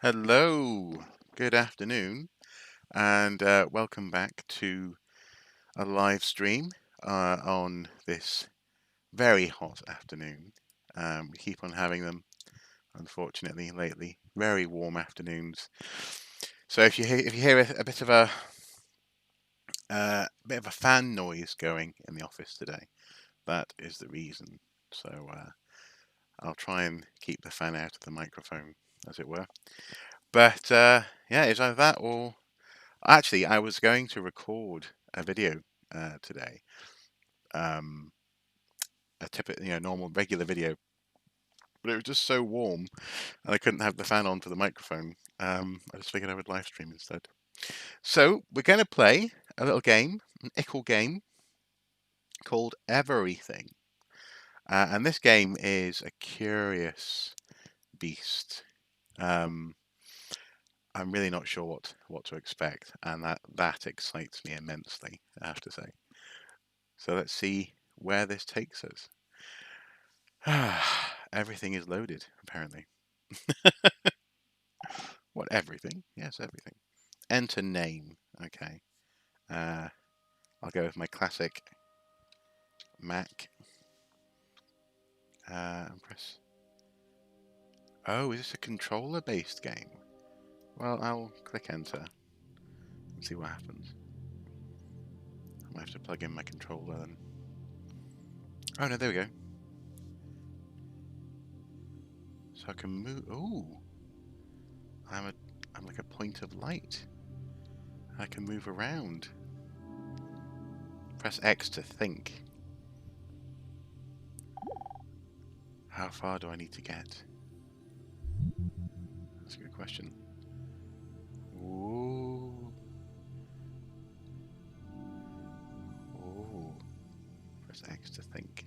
Hello, good afternoon, and welcome back to a live stream on this very hot afternoon. We keep on having them, unfortunately, lately. Very warm afternoons. So if you hear a bit of a fan noise going in the office today, that is the reason. So I'll try and keep the fan out of the microphone, as it were. But yeah, it's either that or actually, I was going to record a video today, um, a typical, normal, regular video, but it was just so warm, and I couldn't have the fan on for the microphone. I just figured I would live stream instead. So we're going to play a little game, an ickle game called Everything, and this game is a curious beast. Um, I'm really not sure what to expect, and that excites me immensely, I have to say. So let's see where this takes us. Everything is loaded, apparently. What, everything? Yes, everything. Enter name. Okay. Uh, I'll go with my classic Mac. And press. Oh, is this a controller-based game? Well, I'll click enter and see what happens. I might have to plug in my controller then. Oh no, there we go. So I can move. Ooh, I'm like a point of light. I can move around. Press X to think. How far do I need to get? That's a good question. Ooh. Ooh. Press X to think.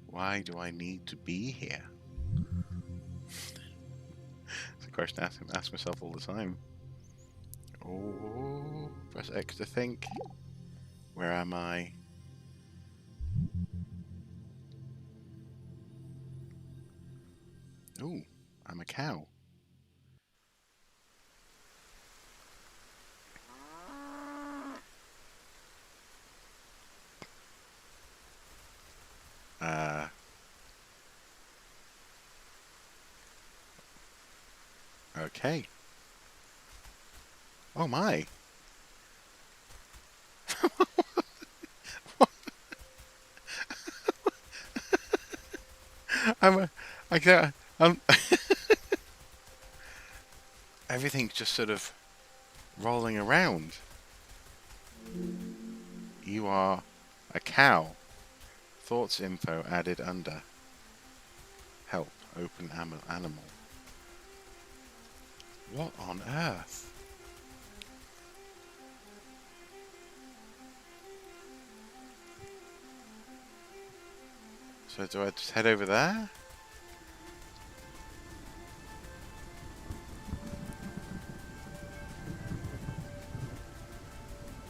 Why do I need to be here? It's a question I ask myself all the time. Oh, press X to think. Where am I? Ooh, I'm a cow. Uh, okay. Oh my. I'm a, I can't, I'm, everything's just sort of rolling around. You are a cow. Thoughts info added under. Help, open animal. What on earth? So do I just head over there?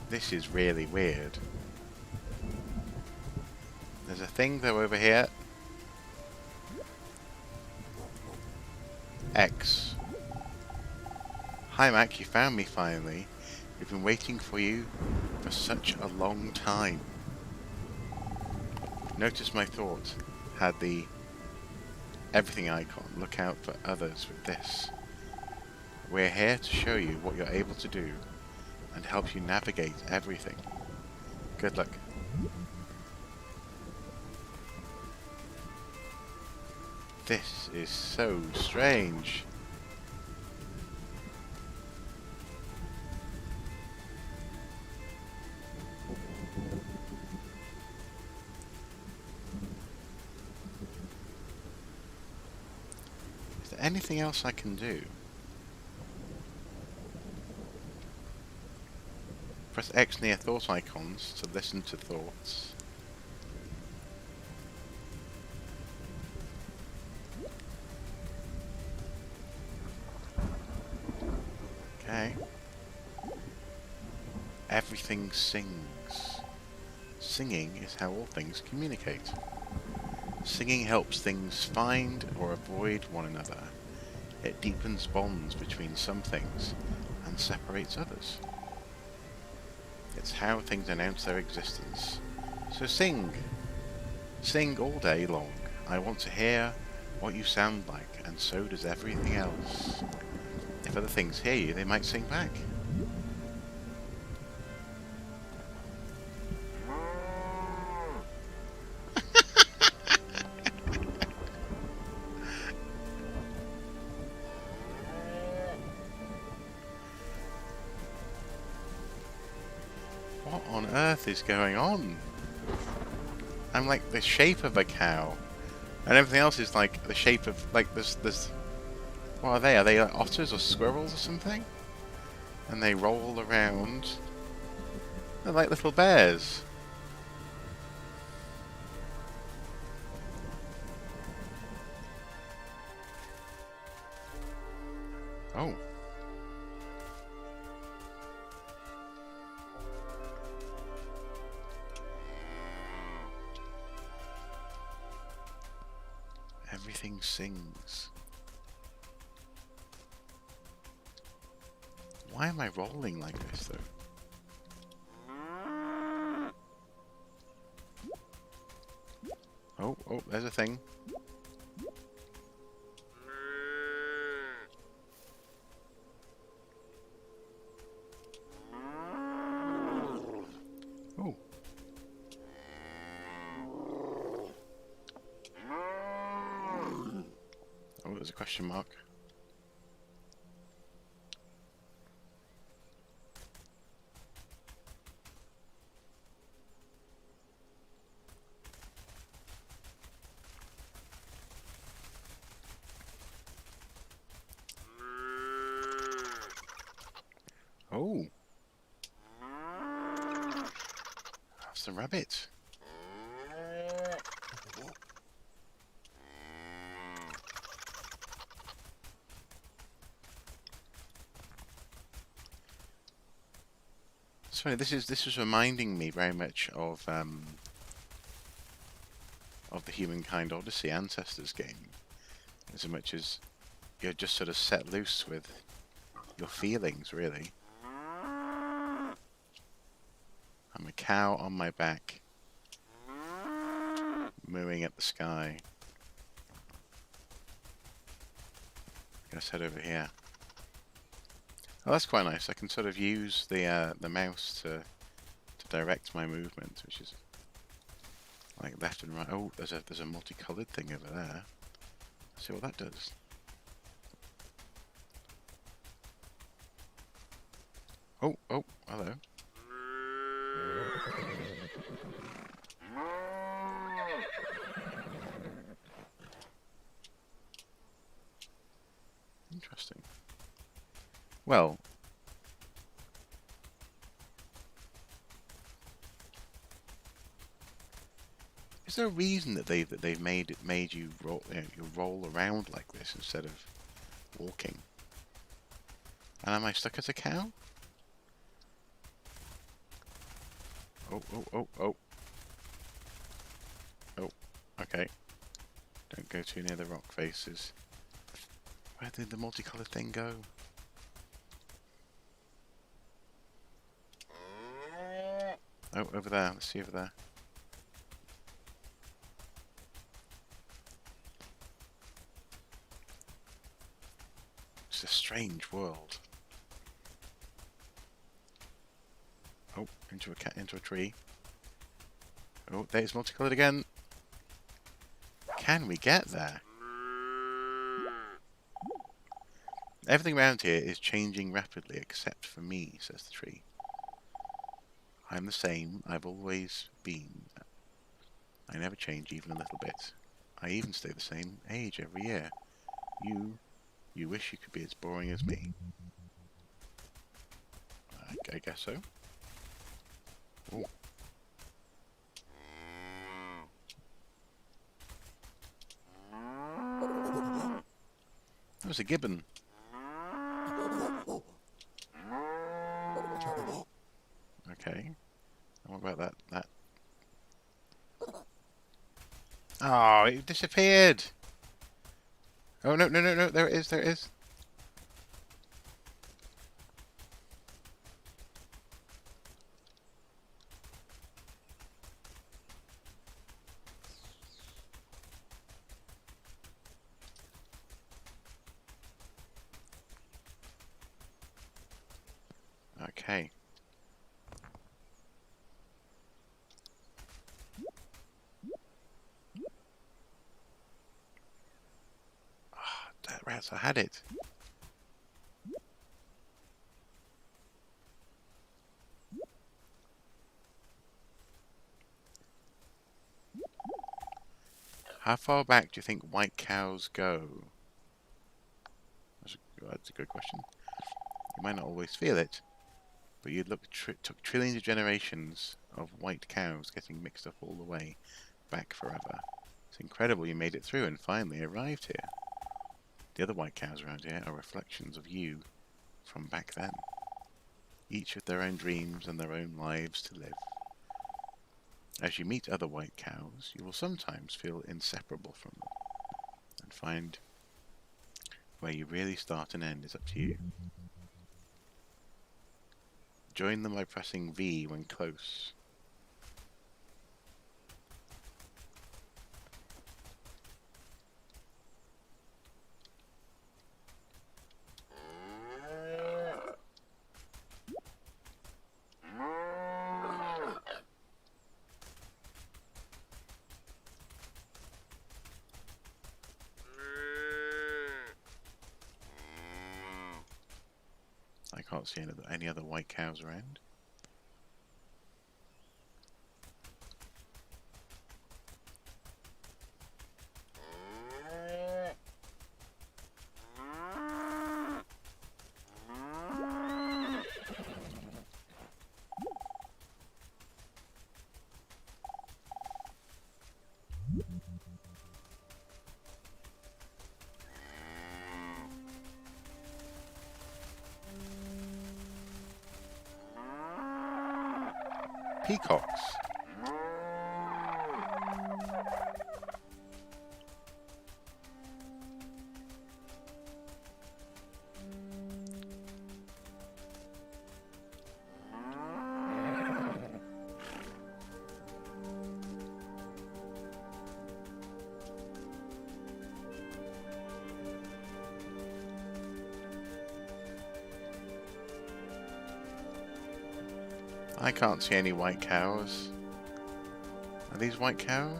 This is really weird. There's a thing though over here. X. Hi Mac, you found me finally. We've been waiting for you for such a long time. Notice my thought had the everything icon. Look out for others with this. We're here to show you what you're able to do and help you navigate everything. Good luck. This is so strange. Is there anything else I can do? Press X near thought icons to listen to thoughts. Okay. Everything sings. Singing is how all things communicate. Singing helps things find or avoid one another. It deepens bonds between some things and separates others. It's how things announce their existence. So sing. Sing all day long. I want to hear what you sound like, and so does everything else. If other things hear you, they might sing back. What on earth is going on? I'm like the shape of a cow, and everything else is like the shape of like there's. What are they? Are they like otters or squirrels or something? And they roll around. They're like little bears. Oh. Everything sings. Why am I rolling like this, though? Oh, there's a thing. Oh. Oh, there's a question mark. Oh. That's the rabbit. Sorry, this is reminding me very much of the Humankind Odyssey Ancestors game, as much as you're just sort of set loose with your feelings, really. I'm a cow on my back, mooing at the sky. Let's head over here. Oh, that's quite nice. I can sort of use the mouse to direct my movement, which is like left and right. Oh, there's a multicolored thing over there. Let's see what that does. Oh, hello. Interesting. Well, is there a reason that they've made you roll around like this instead of walking? And am I stuck as a cow? Oh. Oh, okay. Don't go too near the rock faces. Where did the multicolored thing go? Oh, over there. Let's see over there. It's a strange world. Oh, into a tree. Oh, there's multicolored again. Can we get there? Everything around here is changing rapidly except for me, says the tree. I'm the same. I've always been. I never change even a little bit. I even stay the same age every year. You wish you could be as boring as me. I guess so. Oh. That was a gibbon. Okay. And what about that? Oh, it disappeared! Oh, no, there it is. Okay. Ah, that rats, I had it. How far back do you think white cows go? That's a good question. You might not always feel it, but you'd look took trillions of generations of white cows getting mixed up all the way back forever. It's incredible you made it through and finally arrived here. The other white cows around here are reflections of you from back then, each with their own dreams and their own lives to live. As you meet other white cows, you will sometimes feel inseparable from them, and find where you really start and end is up to you. Join them by pressing V when close. I can't see any other white cows around. Peacocks. I can't see any white cows. Are these white cows?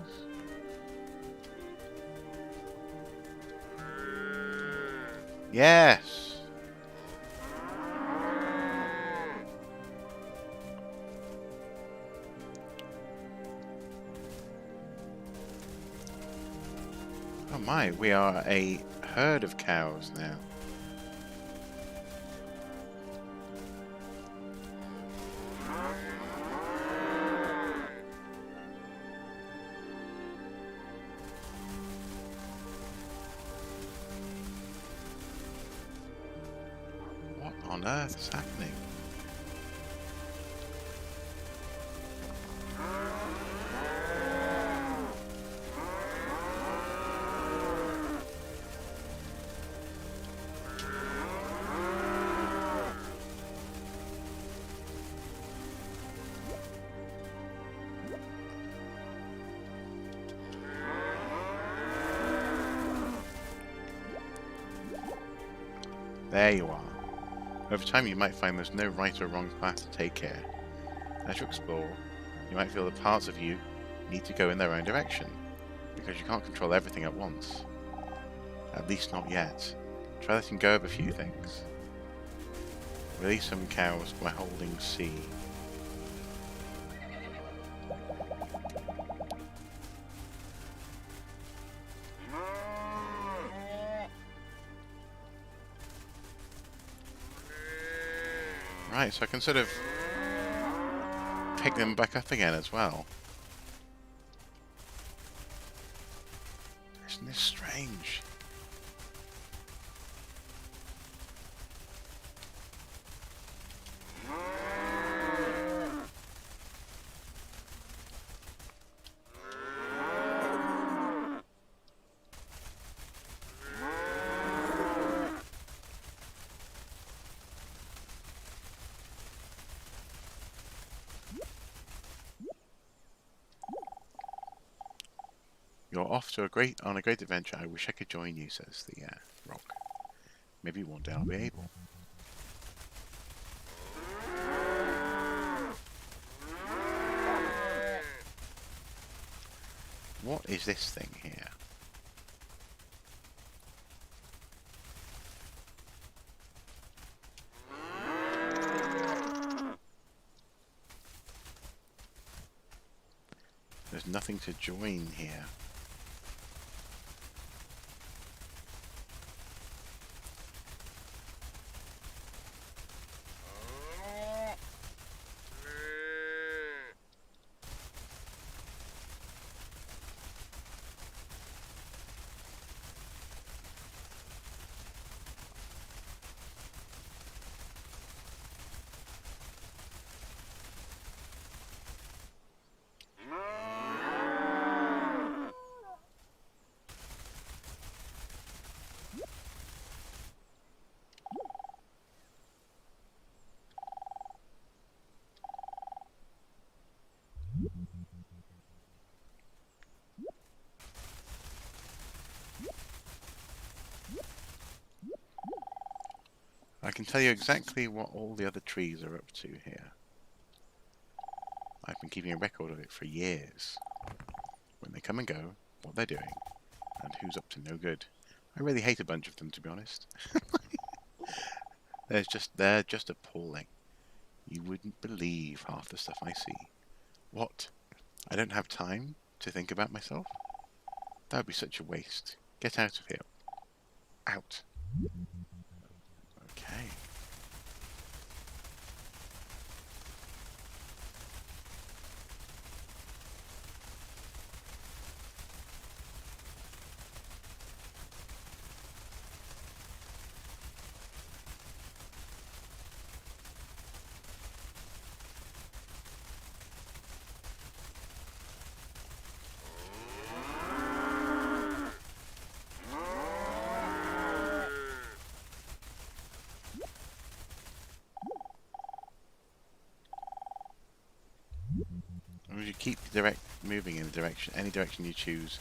Yes! Oh my, we are a herd of cows now. What on earth is happening? There you are. Over time you might find there's no right or wrong path to take here. As you explore, you might feel that parts of you need to go in their own direction, because you can't control everything at once. At least not yet. Try letting go of a few things. Release some cows by holding C. Right, so I can sort of pick them back up again as well. Isn't this strange? You're off to on a great adventure. I wish I could join you, says the rock. Maybe one day I'll be able. What is this thing here? There's nothing to join here. I can tell you exactly what all the other trees are up to here. I've been keeping a record of it for years. When they come and go, what they're doing, and who's up to no good. I really hate a bunch of them, to be honest. They're just appalling. You wouldn't believe half the stuff I see. What? I don't have time to think about myself? That would be such a waste. Get out of here. Out. Okay. If you keep moving in the direction, any direction you choose,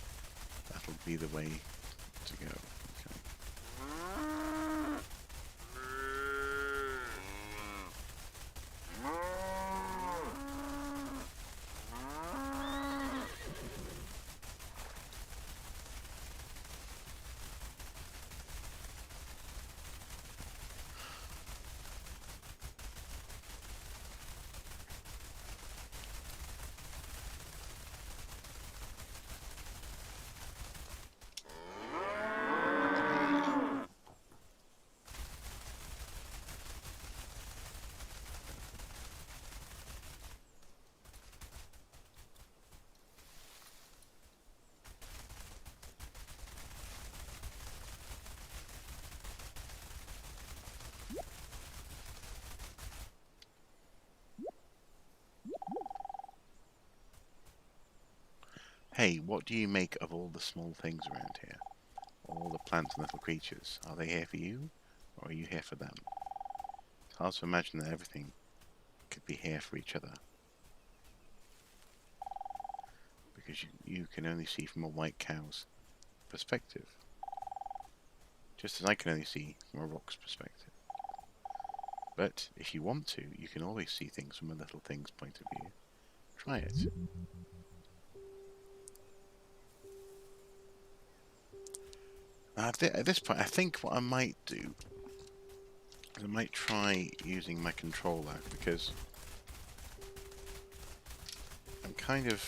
that'll be the way to go. Okay. Hey, what do you make of all the small things around here? All the plants and little creatures. Are they here for you, or are you here for them? It's hard to imagine that everything could be here for each other. Because you can only see from a white cow's perspective. Just as I can only see from a rock's perspective. But if you want to, you can always see things from a little thing's point of view. Try it. At this point, I think what I might do is I might try using my controller, because I'm kind of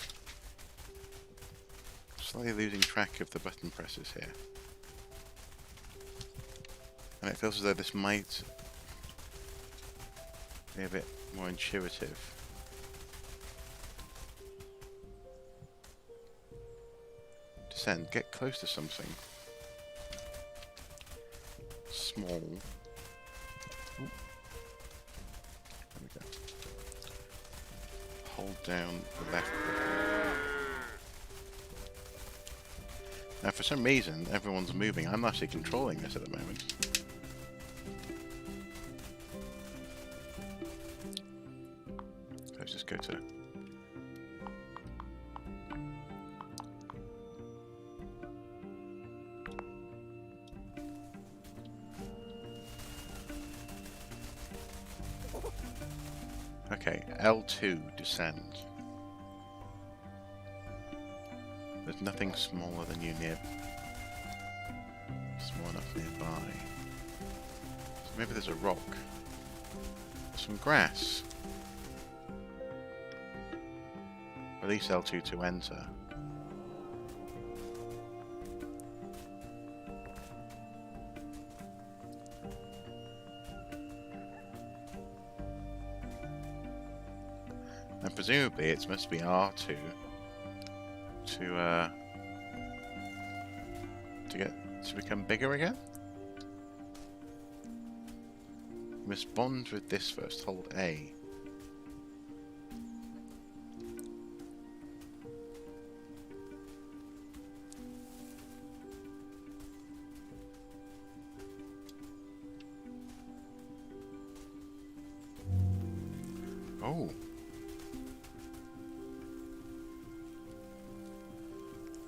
slightly losing track of the button presses here. And it feels as though this might be a bit more intuitive. Descend, get close to something small. Ooh. There we go. Hold down the left button. Now for some reason everyone's moving. I'm actually controlling this at the moment. Let's just go to... Okay, L2, descend. There's nothing smaller than you small enough nearby. So maybe there's a rock. Some grass. Release L2 to enter. And presumably it must be R2 to become bigger again. You must bond with this first. Hold A. Oh.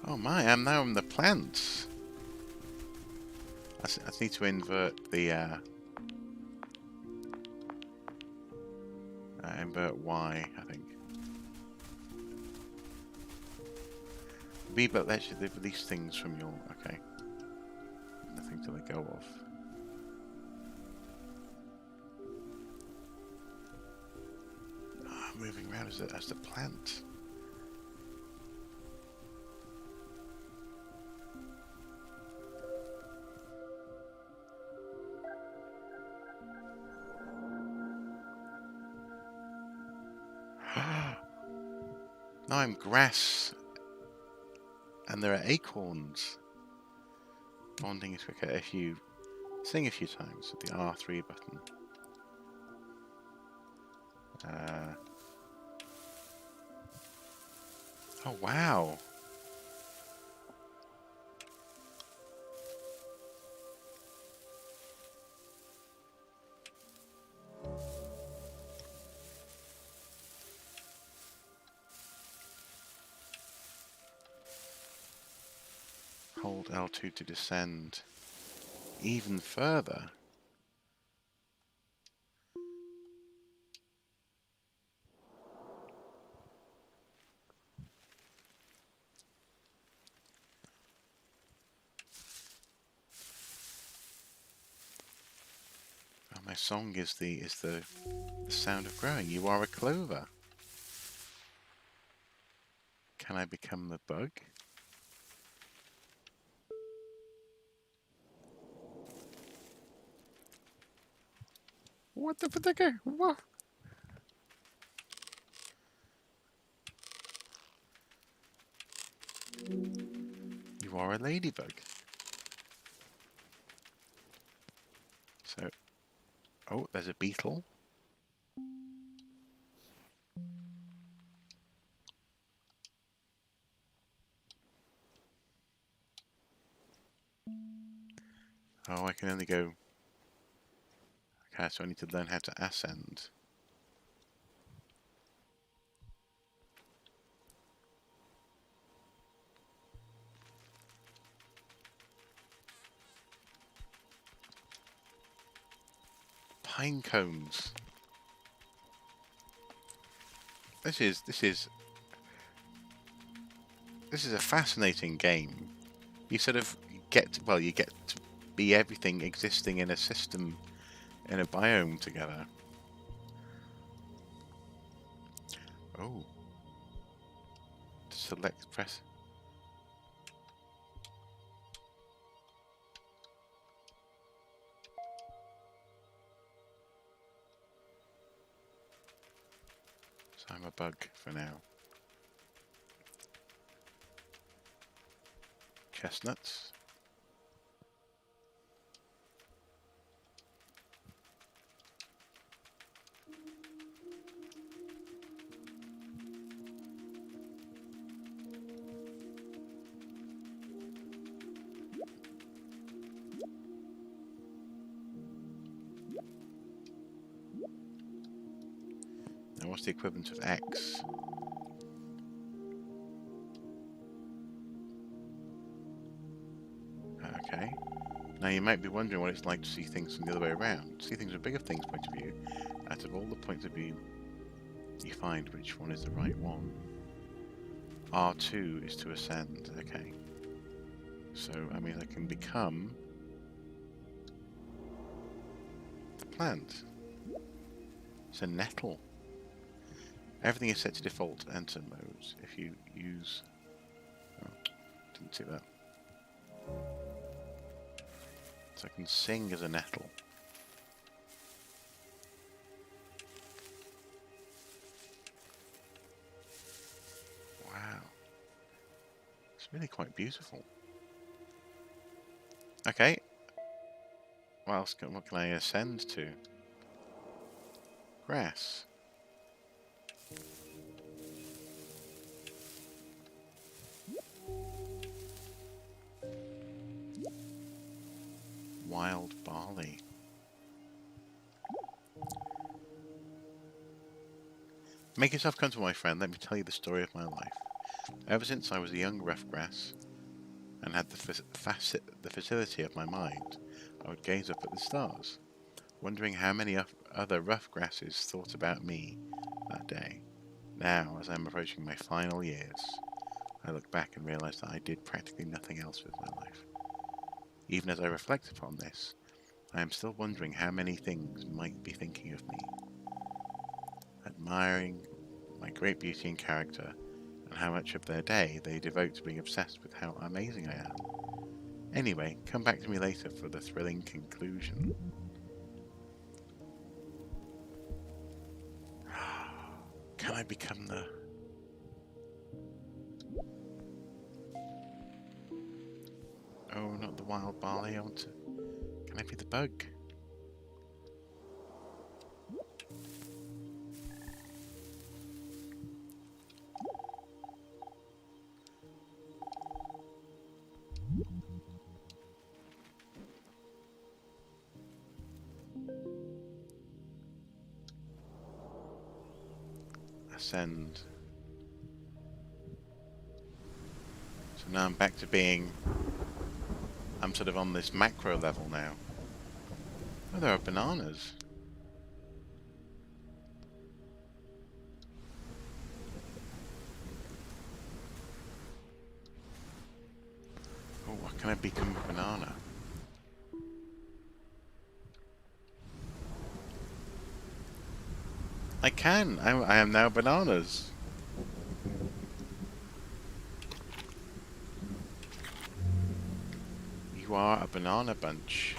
Oh my, I'm now in the plants. I need to invert the invert Y, I think. B, but actually they release things from your, okay. Nothing to let go of. Oh, moving around as the plant. Now I'm grass, and there are acorns. Bonding is quicker if you sing a few times with the R3 button. Oh wow! Hold L2 to descend even further. Oh, my song is the sound of growing. You are a clover. Can I become the bug? What the particular? What? You are a ladybug. So, oh, there's a beetle. Oh, I can only go. Okay, so I need to learn how to ascend. Pine cones. This is a fascinating game. You sort of get you get to be everything existing in a system, in a biome together. Oh. Select, press. So I'm a bug for now. Chestnuts. Now what's the equivalent of X? Okay. Now you might be wondering what it's like to see things from the other way around. See things from a bigger thing's point of view. Out of all the points of view, you find which one is the right one. R2 is to ascend. Okay. So, I mean, I can become the plant. It's a nettle. Everything is set to default enter modes. If you use... Oh, didn't see that. So I can sing as a nettle. Wow. It's really quite beautiful. Okay. What can I ascend to? Grass. Wild barley. Make yourself comfortable, my friend. Let me tell you the story of my life. Ever since I was a young rough grass and had the facility of my mind, I would gaze up at the stars, wondering how many other rough grasses thought about me that day. Now, as I'm approaching my final years, I look back and realize that I did practically nothing else with my life. Even as I reflect upon this, I am still wondering how many things might be thinking of me, admiring my great beauty and character, and how much of their day they devote to being obsessed with how amazing I am. Anyway, come back to me later for the thrilling conclusion. Can I become the... Oh, not the wild barley. I want to... Can I be the bug? Ascend. So now I'm back to being... I'm sort of on this macro level now. Oh, there are bananas. Oh, what can I become a banana? I can! I am now bananas. You are a banana bunch.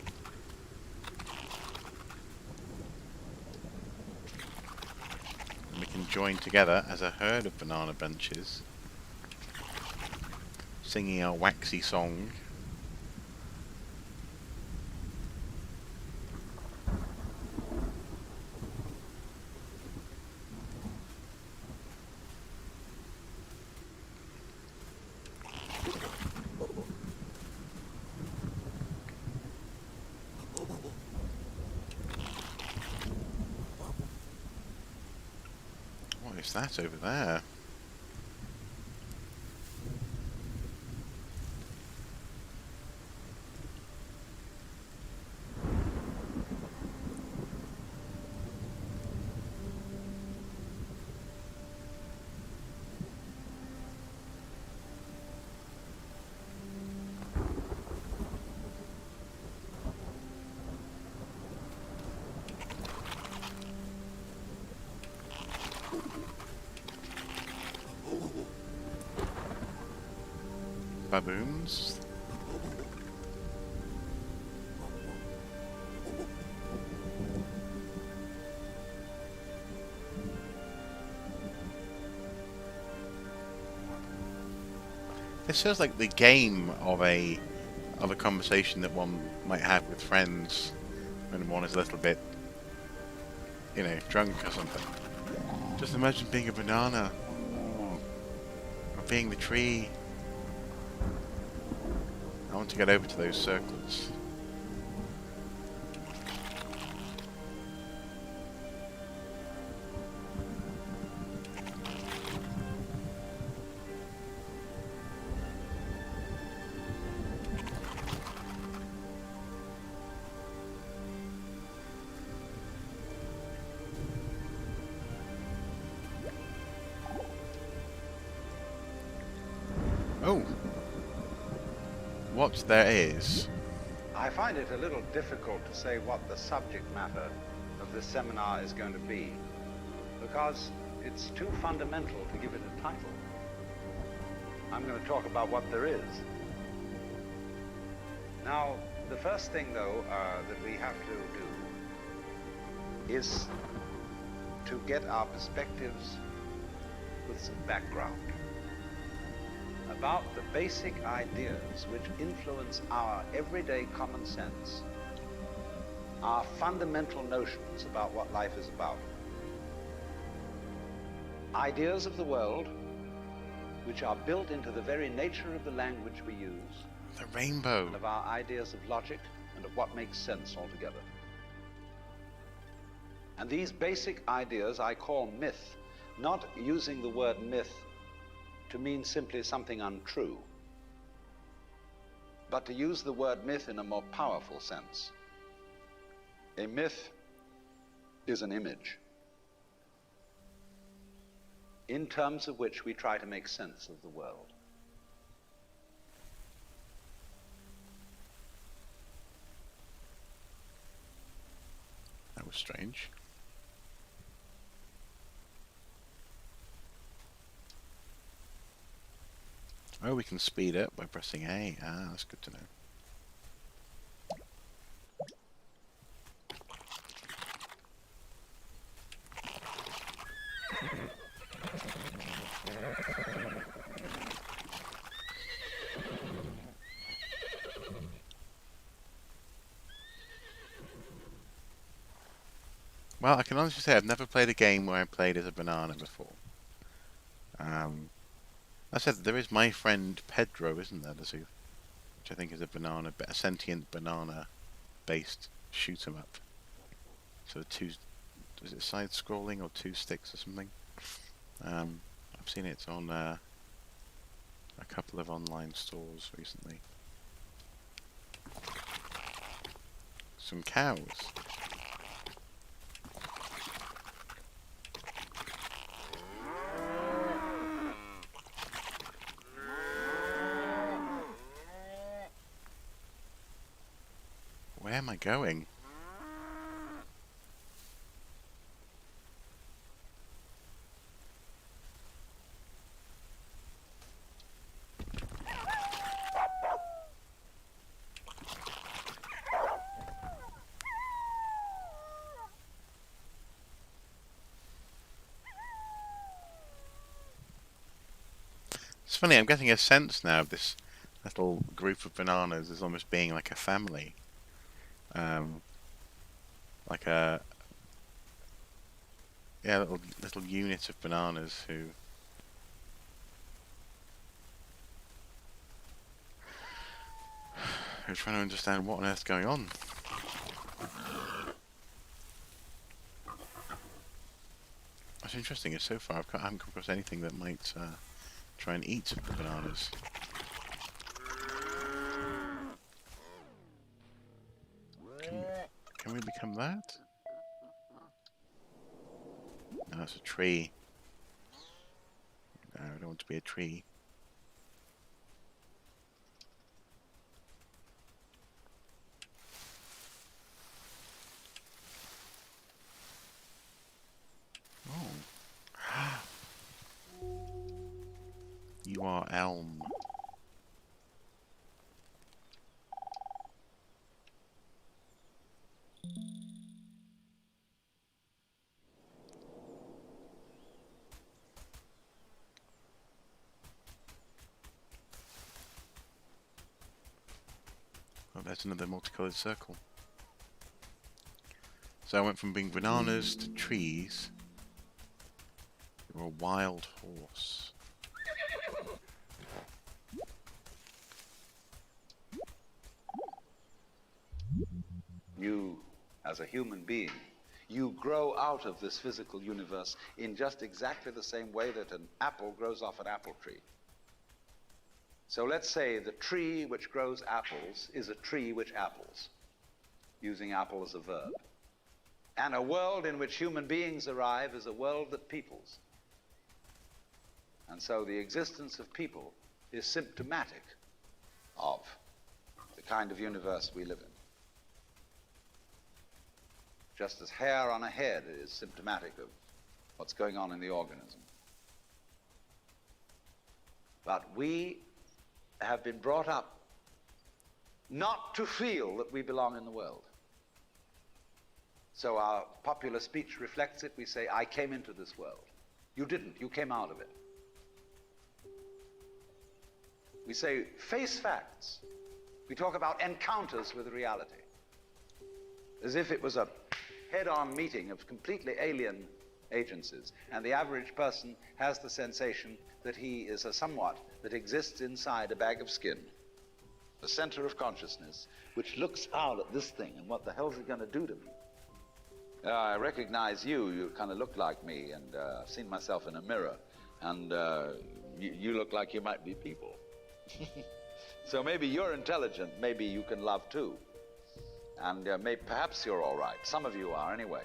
And we can join together as a herd of banana bunches, singing our waxy song. What is that over there? Baboons? This feels like the game of a conversation that one might have with friends when one is a little bit, you know, drunk or something. Just imagine being a banana, or being the tree. I want to get over to those circles. what there is. I find it a little difficult to say what the subject matter of this seminar is going to be, because it's too fundamental to give it a title. I'm going to talk about what there is. Now, the first thing, though, that we have to do is to get our perspectives with some background about the basic ideas which influence our everyday common sense, our fundamental notions about what life is about. Ideas of the world which are built into the very nature of the language we use, The rainbow. and of our ideas of logic and of what makes sense altogether. And these basic ideas I call myth, not using the word myth to mean simply something untrue, but to use the word myth in a more powerful sense. A myth is an image in terms of which we try to make sense of the world. That was strange. Oh, we can speed up by pressing A. Ah, that's good to know. Well, I can honestly say I've never played a game where I played as a banana before. I said there is My Friend Pedro, isn't there, which I think is a sentient banana-based shoot 'em up. So is it side-scrolling or two sticks or something? I've seen it on a couple of online stores recently. Some cows. Where am I going? It's funny, I'm getting a sense now of this little group of bananas as almost being like a family. Like a little unit of bananas who are trying to understand what on earth's going on. What's interesting is so far I haven't come across anything that might try and eat the bananas. Can we become that? No, that's a tree. No, I don't want to be a tree. Oh. You are elm. Oh, there's another multicolored circle. So I went from being bananas to trees. You're a wild horse. You, as a human being, you grow out of this physical universe in just exactly the same way that an apple grows off an apple tree. So let's say the tree which grows apples is a tree which apples, using apple as a verb. And a world in which human beings arrive is a world that peoples. And so the existence of people is symptomatic of the kind of universe we live in. Just as hair on a head is symptomatic of what's going on in the organism. But we have been brought up not to feel that we belong in the world. So our popular speech reflects it. We say, I came into this world. You didn't. You came out of it. We say, face facts. We talk about encounters with reality, as if it was a head-on meeting of completely alien agencies, and the average person has the sensation that he is a somewhat that exists inside a bag of skin, the center of consciousness, which looks out at this thing, and what the hell's it going to do to me? I recognize you. You kind of look like me, and I've seen myself in a mirror, and you look like you might be people. So maybe you're intelligent, maybe you can love too. And perhaps you're all right. Some of you are anyway.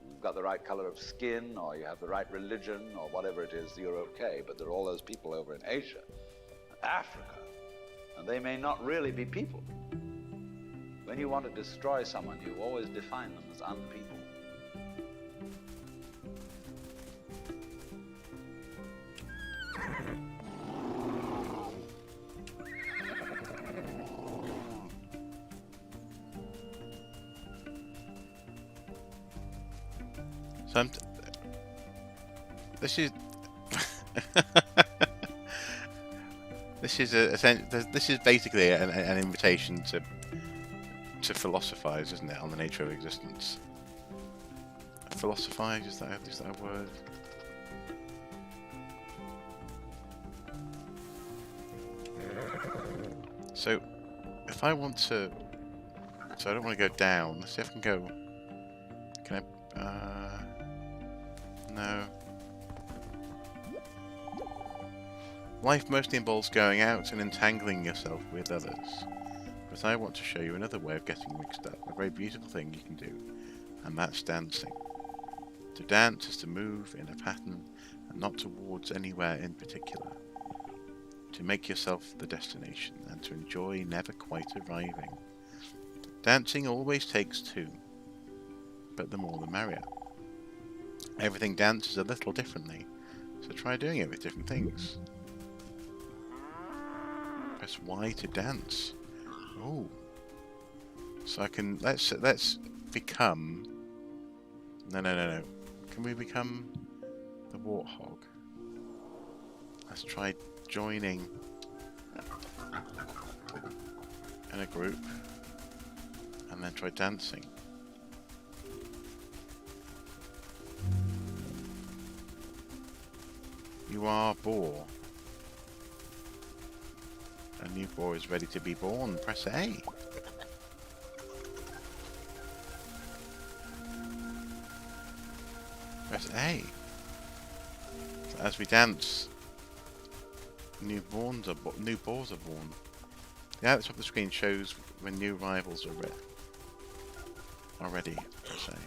You've got the right color of skin, or you have the right religion, or whatever it is, you're okay. But there are all those people over in Asia, Africa, and they may not really be people. When you want to destroy someone, you always define them as unpeople. So this is this is basically an invitation to philosophize, isn't it, on the nature of existence? Philosophize, is that a word? So if I want to, so I don't want to go down. Let's see if I can go. Can I? No. Life mostly involves going out and entangling yourself with others. But I want to show you another way of getting mixed up, a very beautiful thing you can do, and that's dancing. To dance is to move in a pattern and not towards anywhere in particular. To make yourself the destination and to enjoy never quite arriving. Dancing always takes two, but the more the merrier. Everything dances a little differently, so try doing it with different things. Press Y to dance. Oh, so I can let's become. No. Can we become the warthog? Let's try joining in a group, and then try dancing. You are boar. A new boar is ready to be born. Press A. Press A. So as we dance, new boars are born. The out top of the screen shows when new arrivals are ready. Press A.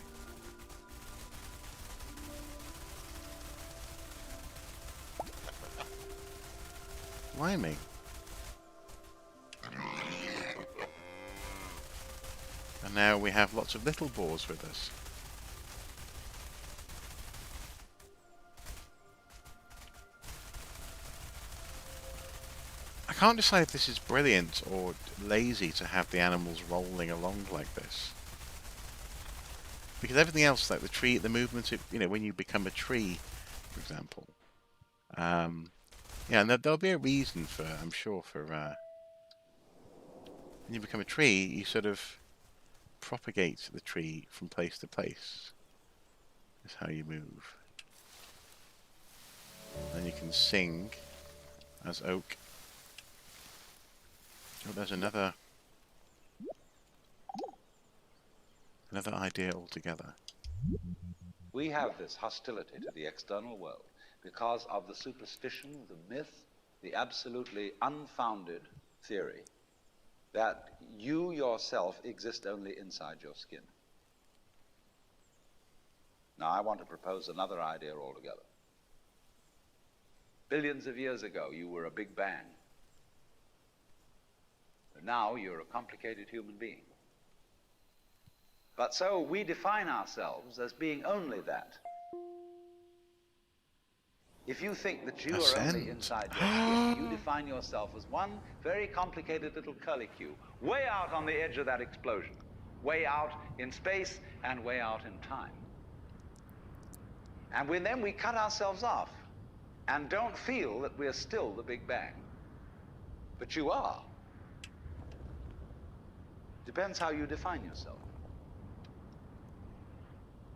Blimey. And now we have lots of little boars with us. I can't decide if this is brilliant or lazy to have the animals rolling along like this. Because everything else, like the tree, the movement, when you become a tree, for example. Yeah, and there'll be a reason for, I'm sure, for when you become a tree, you sort of propagate the tree from place to place. Is how you move. Then you can sing as oak. Oh, there's another idea altogether. We have this hostility to the external world because of the superstition, the myth, the absolutely unfounded theory that you yourself exist only inside your skin. Now, I want to propose another idea altogether. Billions of years ago, you were a big bang. Now you're a complicated human being. But so we define ourselves as being only that. If you think that you are only inside your skin, you define yourself as one very complicated little curlicue, way out on the edge of that explosion, way out in space and way out in time. And then we cut ourselves off and don't feel that we're still the Big Bang. But you are. Depends how you define yourself.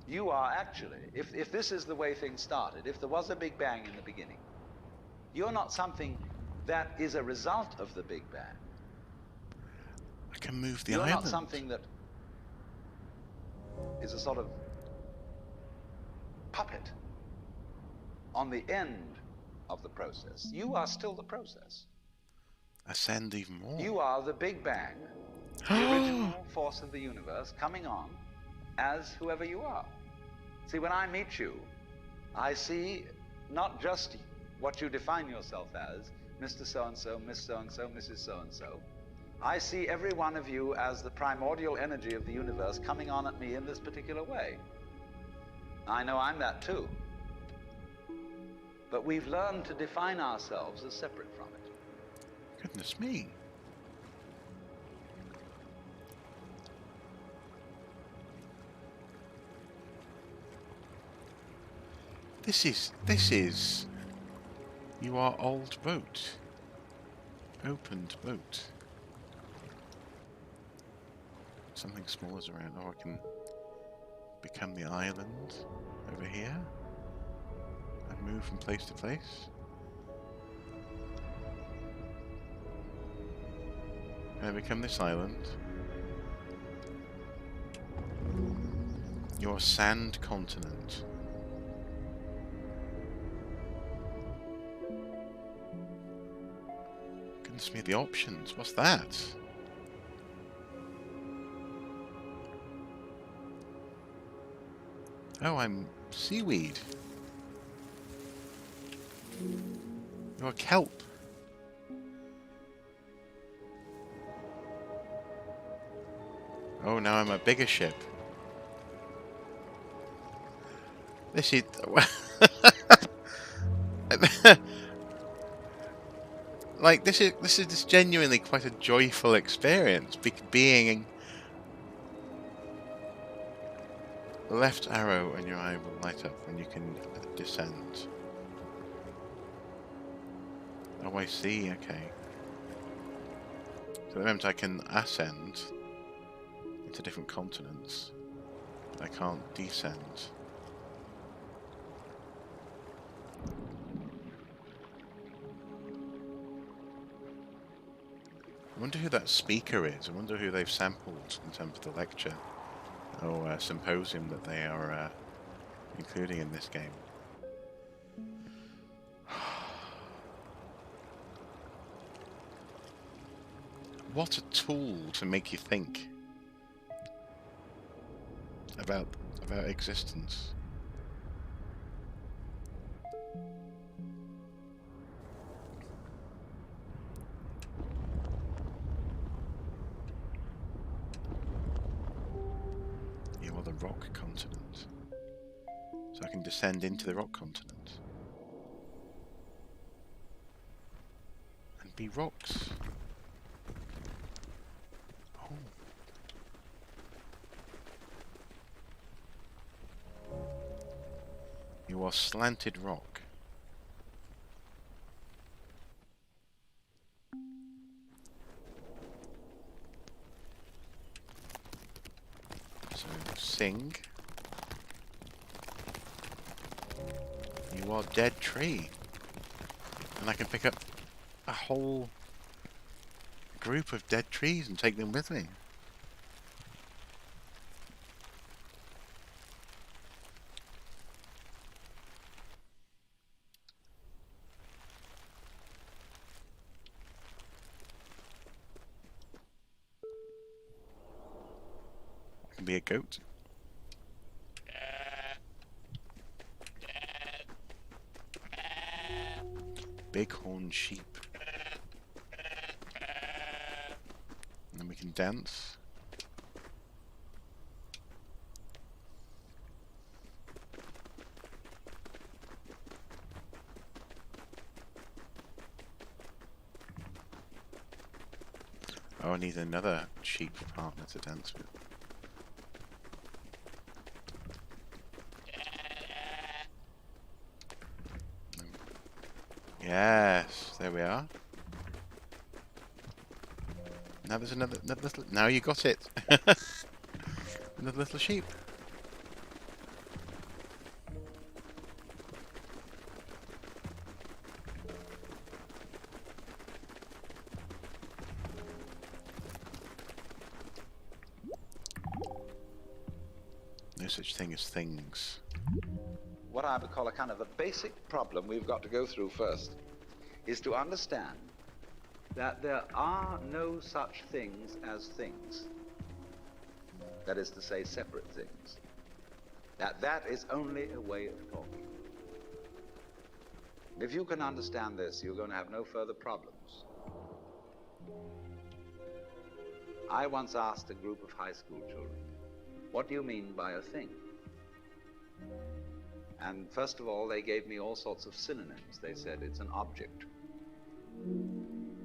You are actually, if this is the way things started, if there was a Big Bang in the beginning, you're not something that is a result of the Big Bang. I can move the island. You're not something that is a sort of puppet on the end of the process. You are still the process. Ascend even more. You are the Big Bang, the original force of the universe coming on as whoever you are. See, when I meet you, I see not just what you define yourself as, Mr. So-and-so, Miss So-and-so, Mrs. So-and-so. I see every one of you as the primordial energy of the universe coming on at me in this particular way. I know I'm that too. But we've learned to define ourselves as separate from it. Goodness me. This is, you are old boat, opened boat. Something small is around. Oh, I can become the island over here and move from place to place. And I become this island. Your sand continent. Goodness me, the options. What's that? Oh, I'm seaweed. You're kelp. Oh, now I'm a bigger ship. This is... like, this is just genuinely quite a joyful experience, being... The left arrow on your eye will light up when you can descend. Oh, I see, okay. So at the moment I can ascend into different continents, but I can't descend. I wonder who that speaker is. I wonder who they've sampled in terms of the lecture or symposium that they are including in this game. What a tool to make you think about existence. You are the rock continent. So I can descend into the rock continent. And be rocks. Oh. You are slanted rock. So sing. You are dead tree. And I can pick up a whole group of dead trees and take them with me. I can be a goat. Bighorn sheep. And we can dance. Oh, I need another cheap partner to dance with. Yes, there we are. Now there's another little. Now you got it. Another little sheep. No such thing as things. What I would call a kind of a basic problem we've got to go through first is to understand that there are no such things as things. That is to say, separate things. That is only a way of talking. If you can understand this, you're going to have no further problems. I once asked a group of high school children, what do you mean by a thing? And first of all, they gave me all sorts of synonyms. They said it's an object,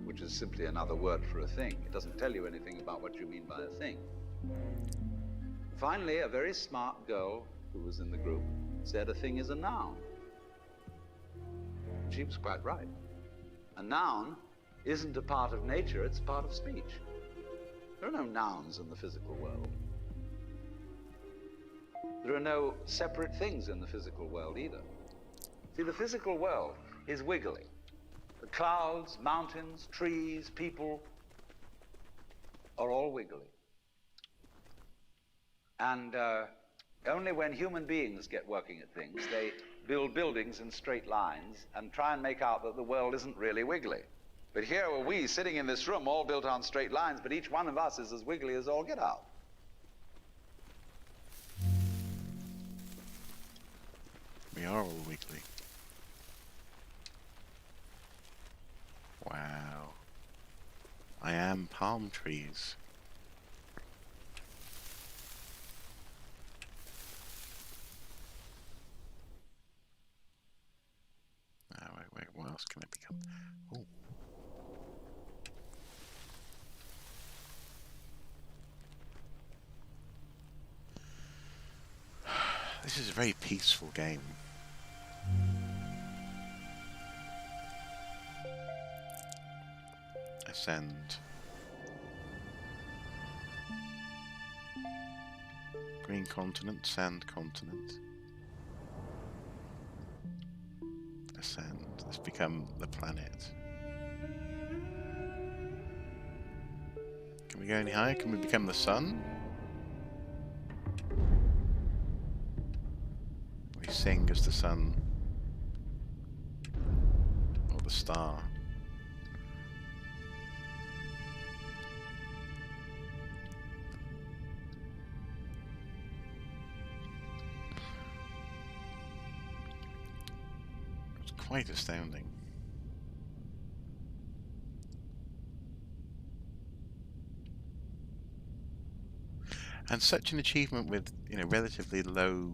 which is simply another word for a thing. It doesn't tell you anything about what you mean by a thing. Finally, a very smart girl who was in the group said a thing is a noun. She was quite right. A noun isn't a part of nature, it's a part of speech. There are no nouns in the physical world. There are no separate things in the physical world either. See, the physical world is wiggly. The clouds, mountains, trees, people are all wiggly. And only when human beings get working at things, they build buildings in straight lines and try and make out that the world isn't really wiggly. But here are we sitting in this room all built on straight lines, but each one of us is as wiggly as all get out. We are all wiggly. Wow. I am palm trees. Wait, what else can it become? Oh. This is a very peaceful game. Ascend. Green continent, sand continent. Ascend. Let's become the planet. Can we go any higher? Can we become the sun? We sing as the sun. Or the star. Quite astounding. And such an achievement with, relatively low.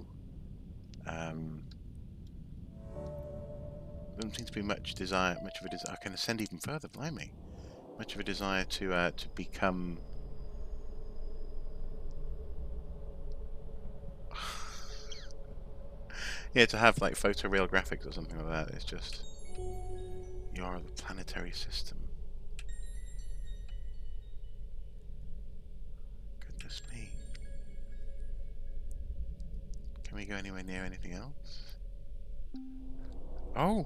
Doesn't seem to be much of a desire. I can ascend even further. Blimey, much of a desire to become. Yeah, to have like photoreal graphics or something like that. It's just you're the planetary system. Goodness me. Can we go anywhere near anything else? Oh!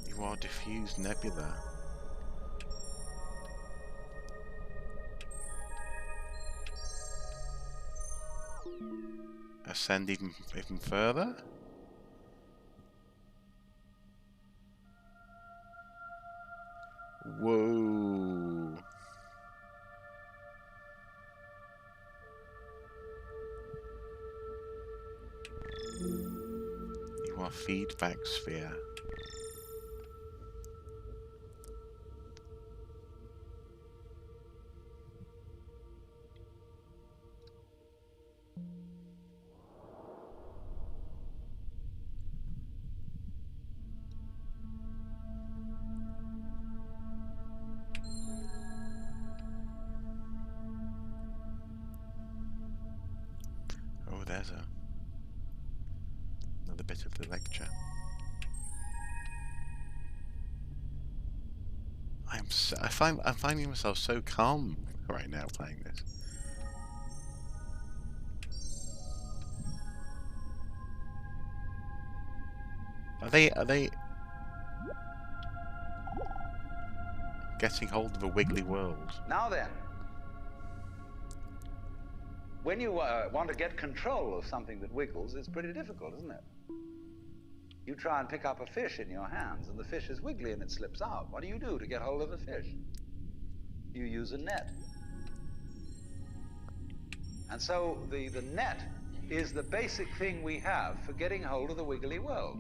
You are diffused nebula. Ascend even further? Whoa! You our feedback sphere. Oh, there's another bit of the lecture. I'm finding myself so calm right now playing this. Are they getting hold of a wiggly world? Now then, when you want to get control of something that wiggles, it's pretty difficult, isn't it? You try and pick up a fish in your hands, and the fish is wiggly and it slips out. What do you do to get hold of the fish? You use a net. And so the net is the basic thing we have for getting hold of the wiggly world.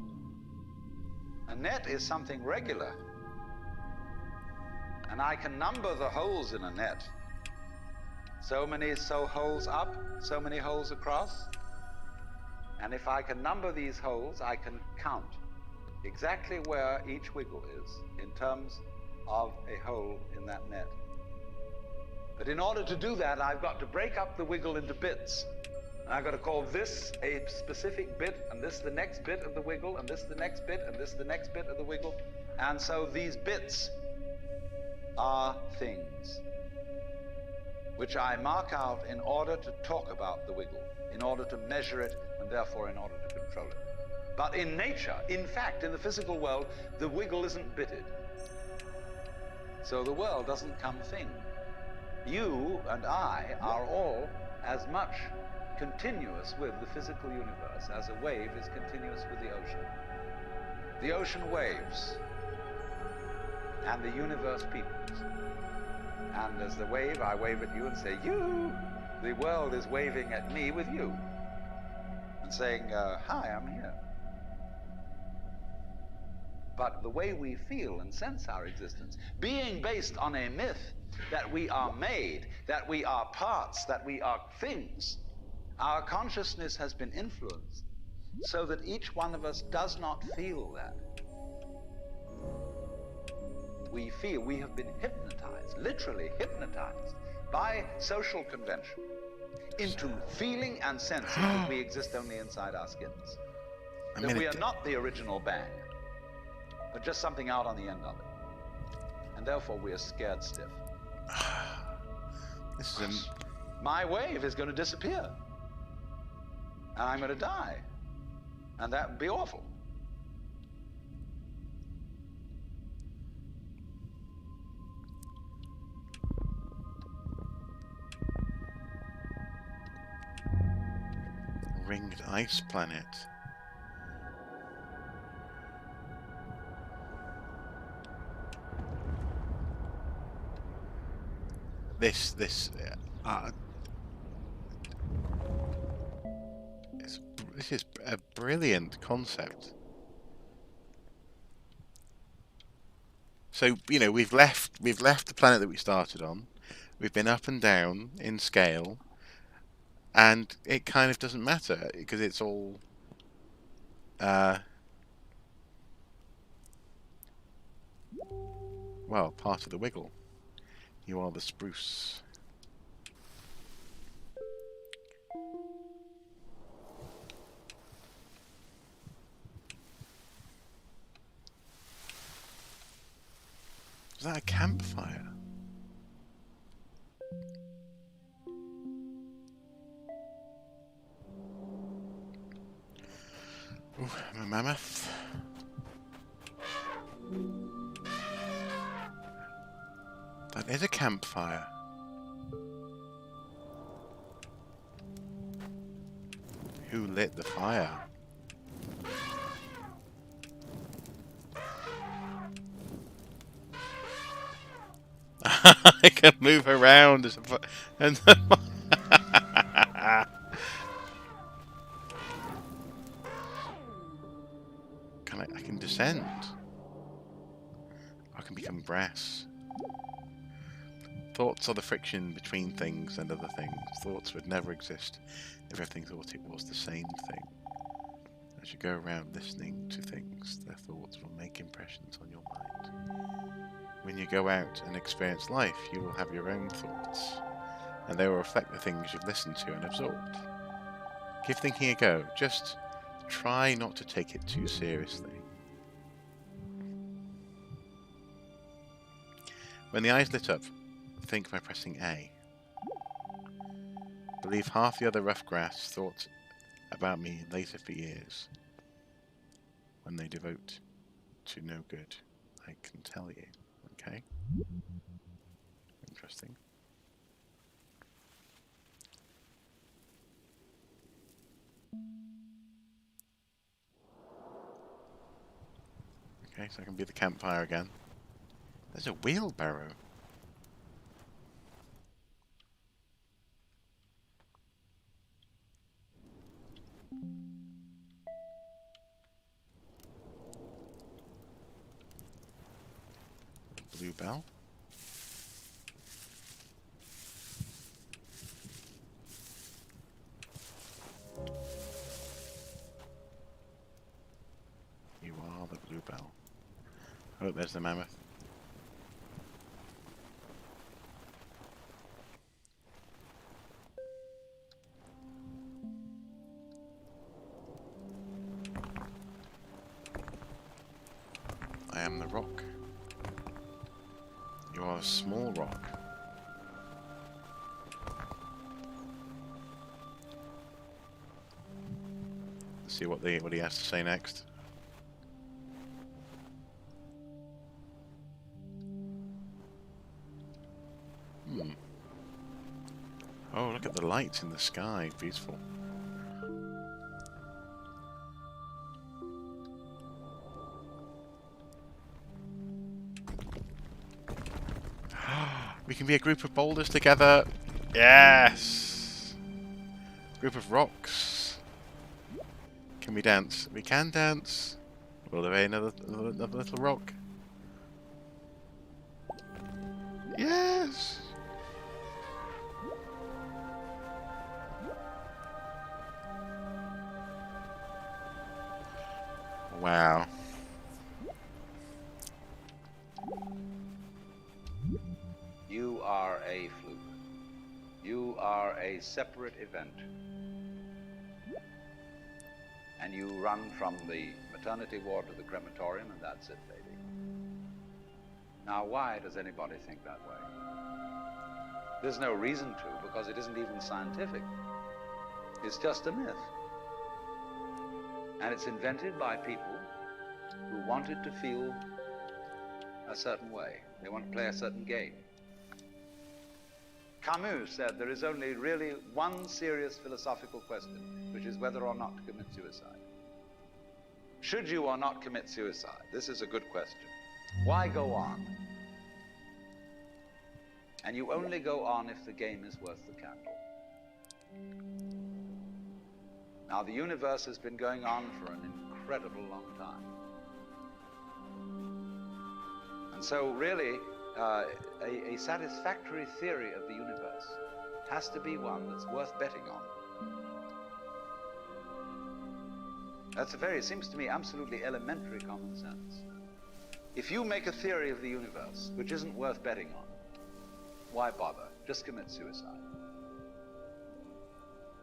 A net is something regular. And I can number the holes in a net. So many holes up, so many holes across. And if I can number these holes, I can count exactly where each wiggle is in terms of a hole in that net. But in order to do that, I've got to break up the wiggle into bits. And I've got to call this a specific bit, and this the next bit of the wiggle, and this the next bit, and this the next bit of the wiggle. And so these bits are things which I mark out in order to talk about the wiggle, in order to measure it, and therefore in order to control it. But in nature, in fact, in the physical world, the wiggle isn't bitted. So the world doesn't come thing. You and I are all as much continuous with the physical universe as a wave is continuous with the ocean. The ocean waves, and the universe peoples. And as the wave, I wave at you and say, you. The world is waving at me with you. And saying, hi, I'm here. But the way we feel and sense our existence, being based on a myth that we are made, that we are parts, that we are things, our consciousness has been influenced so that each one of us does not feel that. We feel we have been hypnotized, literally hypnotized, by social convention into feeling and sensing that we exist only inside our skins. That we are not the original bang, but just something out on the end of it. And therefore we are scared stiff. My wave is going to disappear. And I'm going to die. And that would be awful. Ringed ice planet. This is a brilliant concept. So, you know, we've left the planet that we started on. We've been up and down in scale, and it kind of doesn't matter because it's all well, part of the wiggle. You are the spruce. Is that a campfire? Ooh, I'm a mammoth. That is a campfire. Who lit the fire? I can move around as a and grass. Thoughts are the friction between things and other things. Thoughts would never exist if everything thought it was the same thing. As you go around listening to things, their thoughts will make impressions on your mind. When you go out and experience life, you will have your own thoughts, and they will reflect the things you've listened to and absorbed. Give thinking a go. Just try not to take it too seriously. When the eyes lit up, think by pressing A. Believe half the other rough grass thought about me later for years, when they devote to no good, I can tell you. Okay? Interesting. Okay, so I can be the campfire again. There's a wheelbarrow. Bluebell. You are the bluebell. Oh, there's the mammoth. I am the rock. You are a small rock. Let's see what he has to say next. Oh, look at the lights in the sky. Beautiful. We can be a group of boulders together. Yes! Group of rocks. Can we dance? We can dance. Will there be another little rock? Yes! Wow. You are a fluke. You are a separate event. And you run from the maternity ward to the crematorium, and that's it, baby. Now, why does anybody think that way? There's no reason to, because it isn't even scientific. It's just a myth. And it's invented by people who wanted to feel a certain way. They want to play a certain game. Camus said there is only really one serious philosophical question, which is whether or not to commit suicide. Should you or not commit suicide? This is a good question. Why go on? And you only go on if the game is worth the candle. Now, the universe has been going on for an incredible long time. And so, really, a satisfactory theory of the universe has to be one that's worth betting on. That's seems to me, absolutely elementary common sense. If you make a theory of the universe which isn't worth betting on, why bother? Just commit suicide.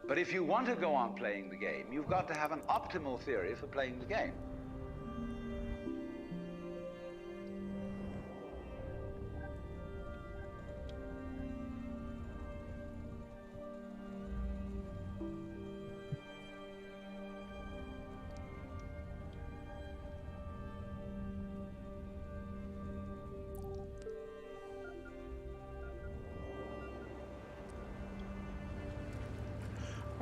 But if you want to go on playing the game, you've got to have an optimal theory for playing the game.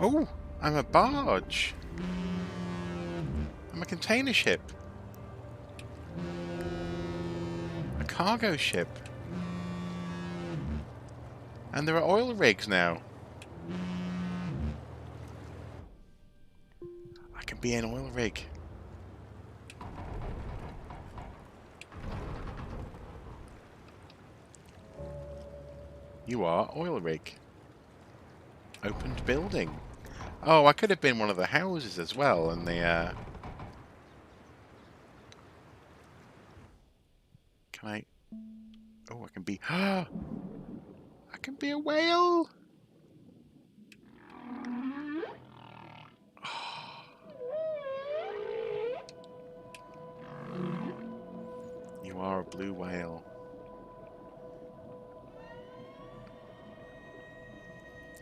Oh, I'm a barge. I'm a container ship. A cargo ship. And there are oil rigs now. I can be an oil rig. You are oil rig. Opened building. Oh, I could have been one of the houses as well, and the can I? Oh, I can be. I can be a whale. You are a blue whale.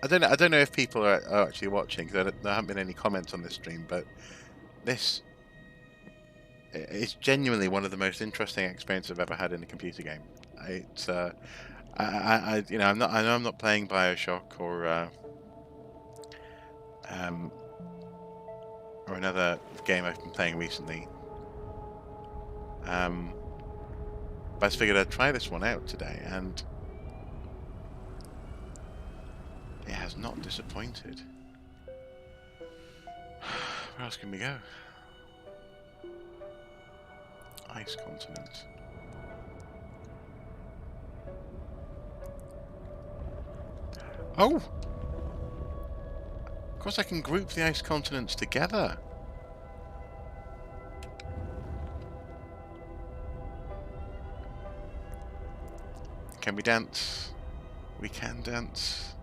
I don't know if people are actually watching, because there haven't been any comments on this stream, but this is genuinely one of the most interesting experiences I've ever had in a computer game. It's you know, I know I'm not playing BioShock um, or another game I've been playing recently. But I just figured I'd try this one out today, and it has not disappointed. Where else can we go? Ice continent. Oh! Of course I can group the ice continents together. Can we dance? We can dance.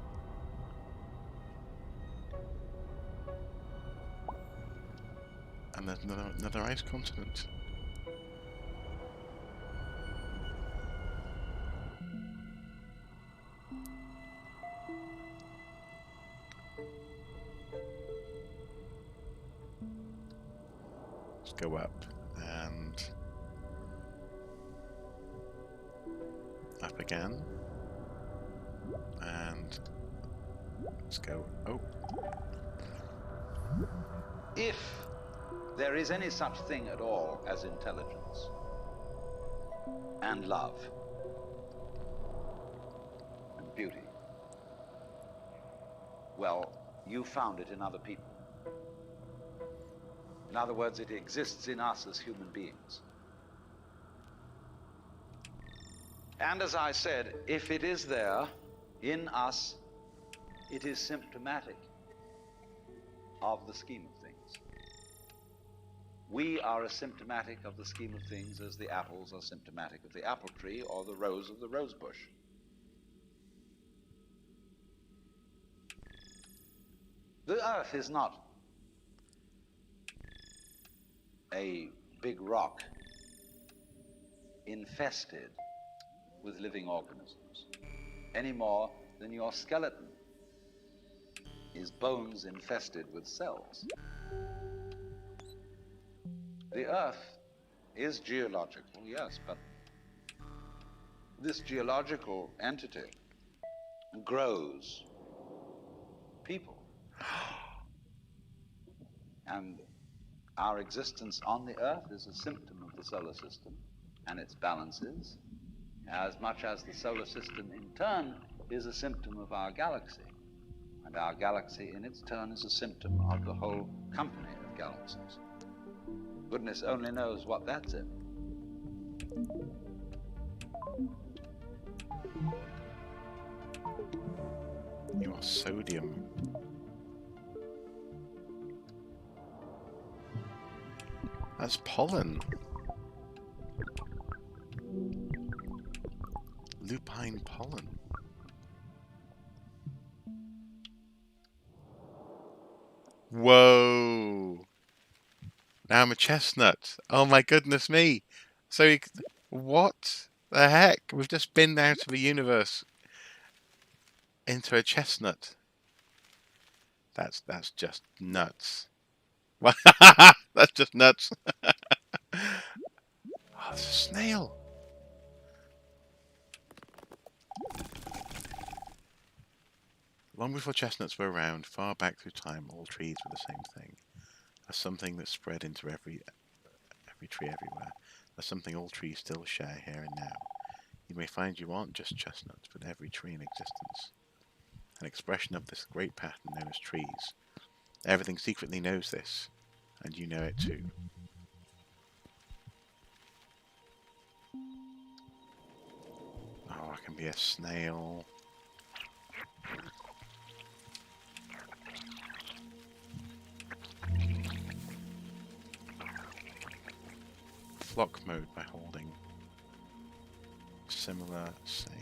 And there's another ice continent. Let's go up and up again. And let's go. Oh. If there is any such thing at all as intelligence and love and beauty, well, you found it in other people. In other words, it exists in us as human beings. And as I said, if it is there in us, it is symptomatic of the scheme of things. We are as symptomatic of the scheme of things as the apples are symptomatic of the apple tree or the rose of the rose bush. The earth is not a big rock infested with living organisms, any more than your skeleton is bones infested with cells. The earth is geological, yes, but this geological entity grows people. And our existence on the earth is a symptom of the solar system and its balances, as much as the solar system in turn is a symptom of our galaxy. And our galaxy in its turn is a symptom of the whole company of galaxies. Goodness only knows what that's in. You are sodium. That's pollen. Lupine pollen. Whoa! Now I'm a chestnut. Oh my goodness me! So, what the heck? We've just been out of the universe into a chestnut. That's just nuts. That's just nuts. Oh, it's a snail. Long before chestnuts were around, far back through time, all trees were the same thing. There's something that spread into every tree everywhere. There's something all trees still share here and now. You may find you aren't just chestnuts, but every tree in existence. An expression of this great pattern known as trees. Everything secretly knows this, and you know it too. Oh, I can be a snail. clock mode by holding. Similar, same.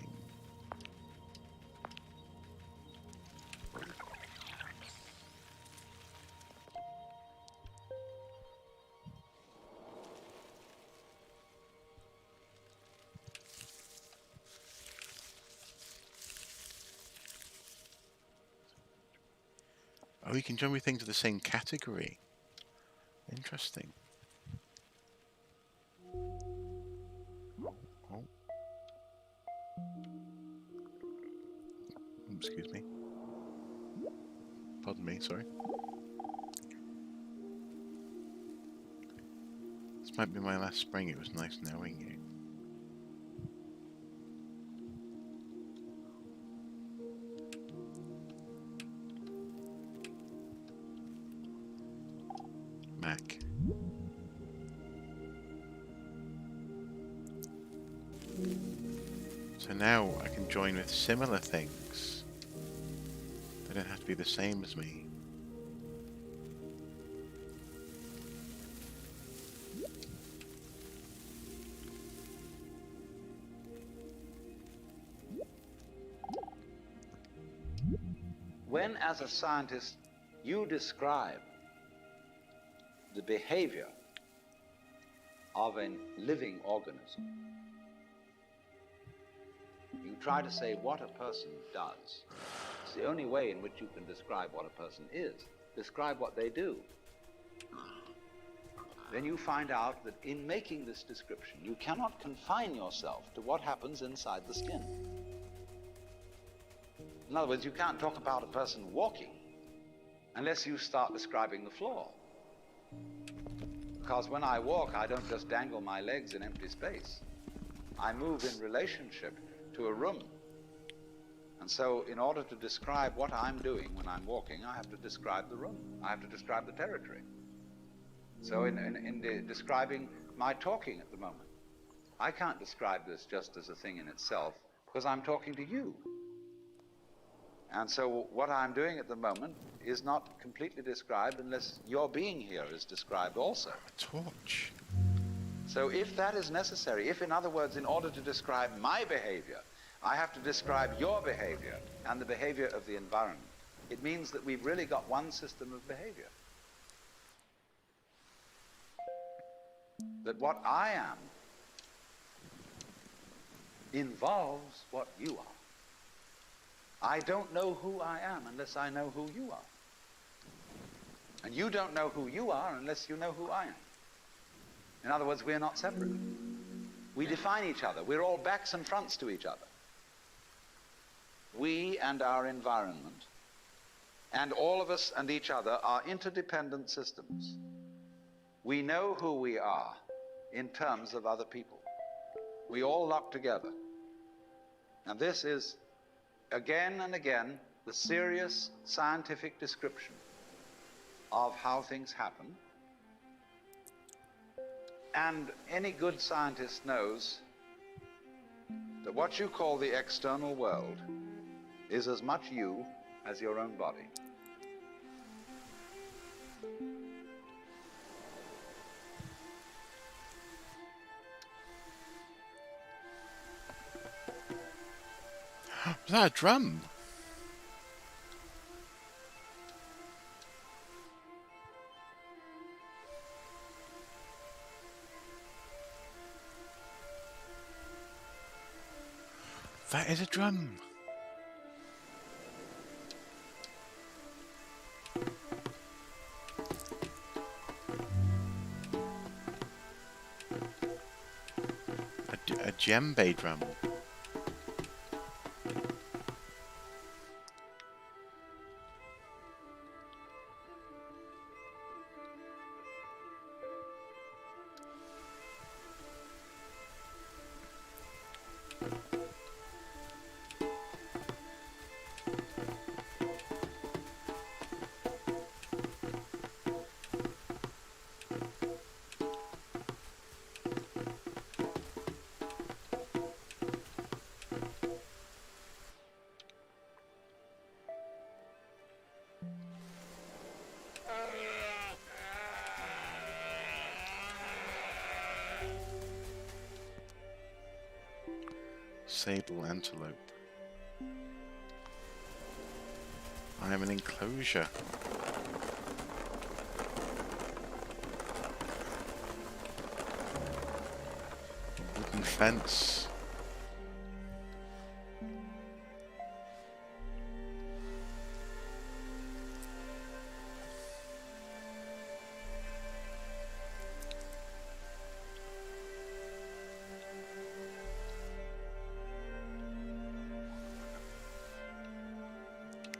Oh, you can jump everything to the same category. Interesting. Oh. Excuse me. Pardon me, sorry. This might be my last spring. It was nice knowing you. Mac. So now I can join with similar things. They don't have to be the same as me. When, as a scientist, you describe the behavior of a living organism, you try to say what a person does. It's the only way in which you can describe what a person is. Describe what they do. Then you find out that in making this description, you cannot confine yourself to what happens inside the skin. In other words, you can't talk about a person walking unless you start describing the floor. Because when I walk, I don't just dangle my legs in empty space. I move in relationship to a room. And so in order to describe what I'm doing when I'm walking, I have to describe the room. I have to describe the territory. So in describing my talking at the moment, I can't describe this just as a thing in itself because I'm talking to you. And so what I'm doing at the moment is not completely described unless your being here is described also. A torch. So if that is necessary, if in other words, in order to describe my behavior, I have to describe your behavior and the behavior of the environment, it means that we've really got one system of behavior. That what I am involves what you are. I don't know who I am unless I know who you are. And you don't know who you are unless you know who I am. In other words, we're not separate. We define each other. We're all backs and fronts to each other. We and our environment, and all of us and each other, are interdependent systems. We know who we are in terms of other people. We all lock together. And this is, again and again, the serious scientific description of how things happen. And any good scientist knows that what you call the external world is as much you as your own body. Was that a drum? That is a drum. A djembe drum. Sable antelope. I am an enclosure. A wooden fence.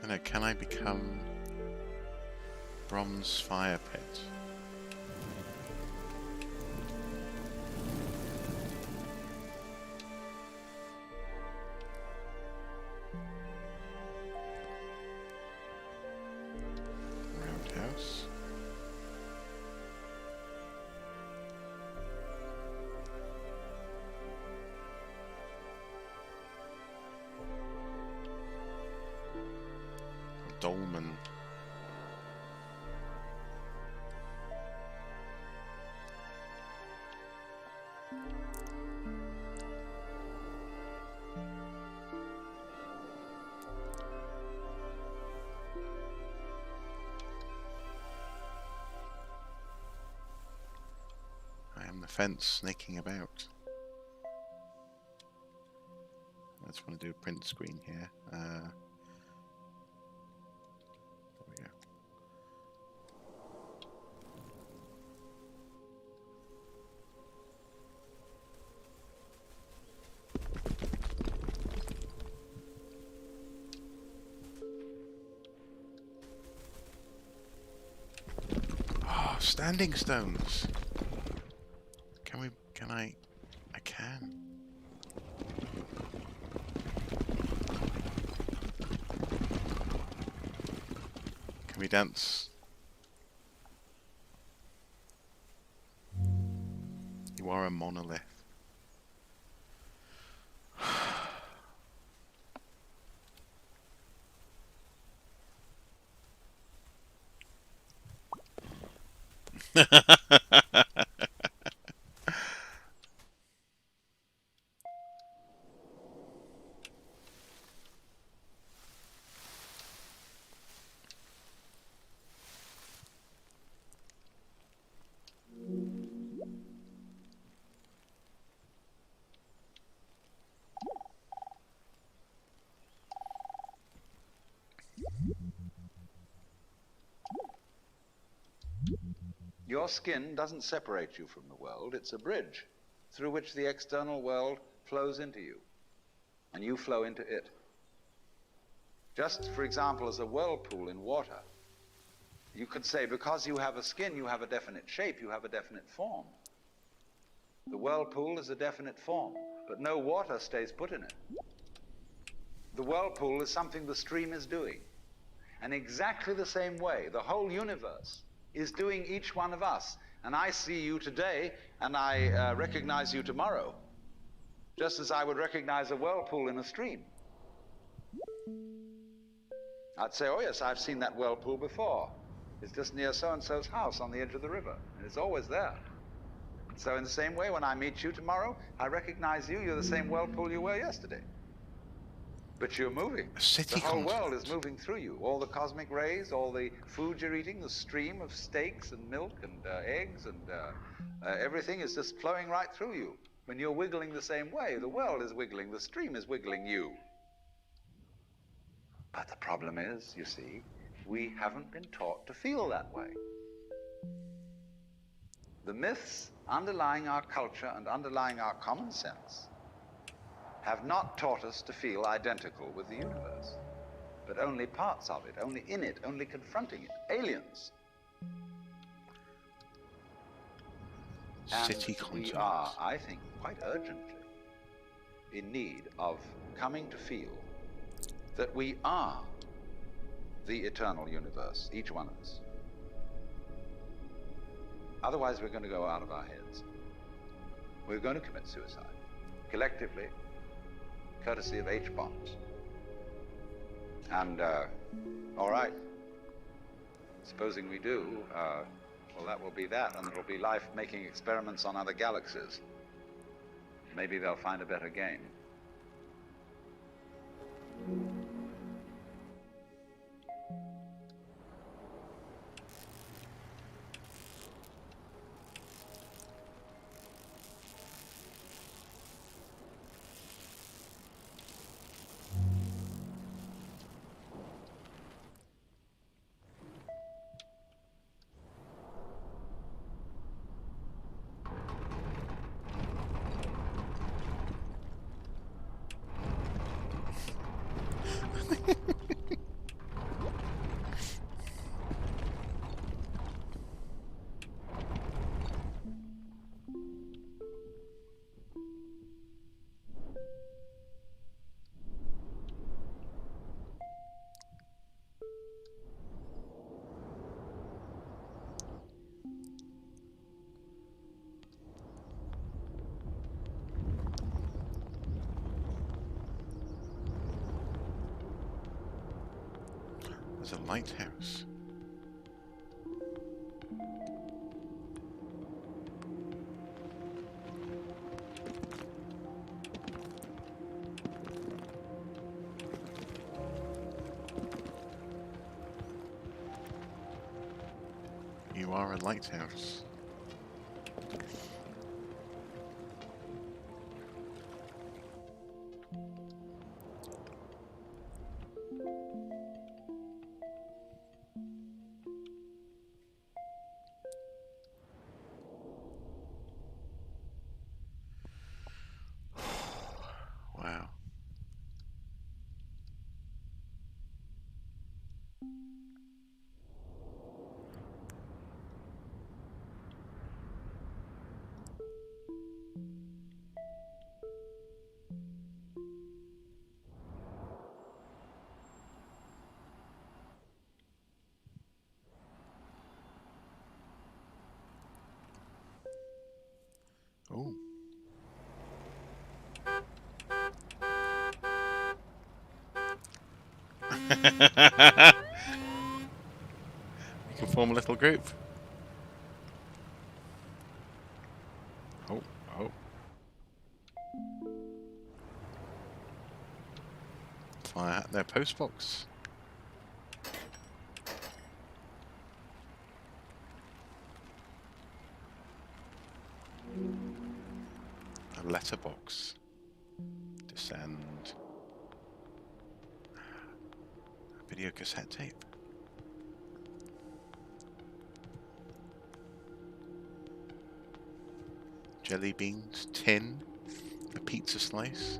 No, can I become bronze fire pit? Roundhouse. Dolmen. I am the fence snaking about. I just want to do a print screen here. There we go. Oh, standing stones. Can I can. Can we dance? You are a monolith. Your skin doesn't separate you from the world. It's a bridge through which the external world flows into you, and you flow into it. Just, for example, as a whirlpool in water, you could say because you have a skin, you have a definite shape, you have a definite form. The whirlpool is a definite form, but no water stays put in it. The whirlpool is something the stream is doing. And exactly the same way, the whole universe is doing each one of us. And I see you today, and I recognize you tomorrow, just as I would recognize a whirlpool in a stream. I'd say, oh yes, I've seen that whirlpool before. It's just near so-and-so's house on the edge of the river, and it's always there. So in the same way, when I meet you tomorrow, I recognize you, you're the same whirlpool you were yesterday. But you're moving. A city The whole continent. world is moving through you. All the cosmic rays, all the food you're eating, the stream of steaks and milk and eggs and everything is just flowing right through you. When you're wiggling the same way, the world is wiggling, the stream is wiggling you. But the problem is, you see, we haven't been taught to feel that way. The myths underlying our culture and underlying our common sense have not taught us to feel identical with the universe, but only parts of it, only in it, only confronting it, aliens. City And continent. we are, I think, quite urgently in need of coming to feel that we are the eternal universe, each one of us. Otherwise, we're going to go out of our heads. We're going to commit suicide, collectively, courtesy of H-bombs. And, all right, supposing we do, well, that will be that, and there will be life making experiments on other galaxies. Maybe they'll find a better game. There's a lighthouse. You are a lighthouse. Wow. Oh. You can form a little group. Oh, oh. Fire at their post box. A letterbox. Descend. A video cassette tape. Jelly beans. Tin. A pizza slice.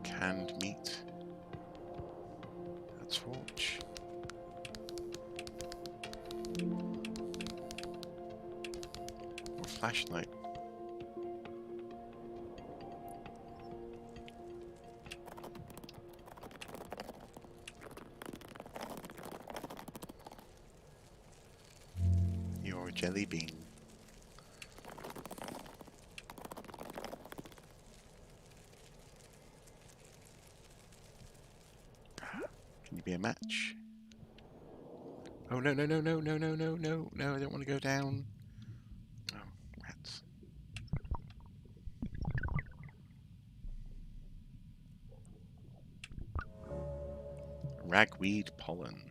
Canned meat. A torch. A flashlight. You're a jelly bean. Can you be a match? Oh no no no no no no no no no! I don't want to go down. Oh, rats. Ragweed pollen.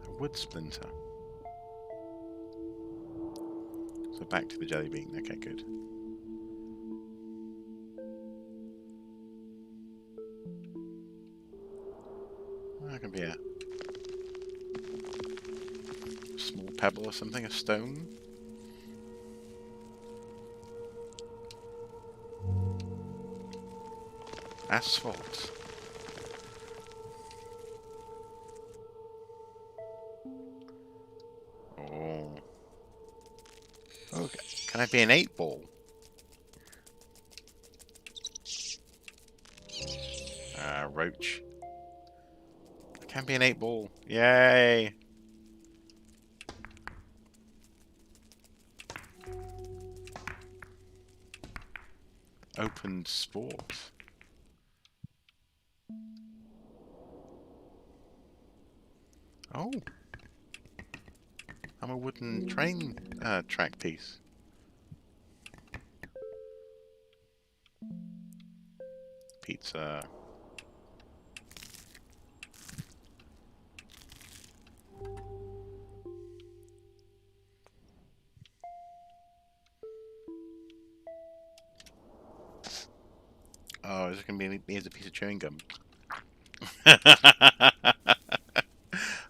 A wood splinter. So back to the jelly bean. Okay, good. That can be a small pebble or something, a stone. Asphalt. Oh. Okay. Can I be an 8-ball? Roach. I can be an 8-ball. Yay! Opened sport. Oh. I'm a wooden train track piece. Pizza. Oh, is it going to be me as a piece of chewing gum?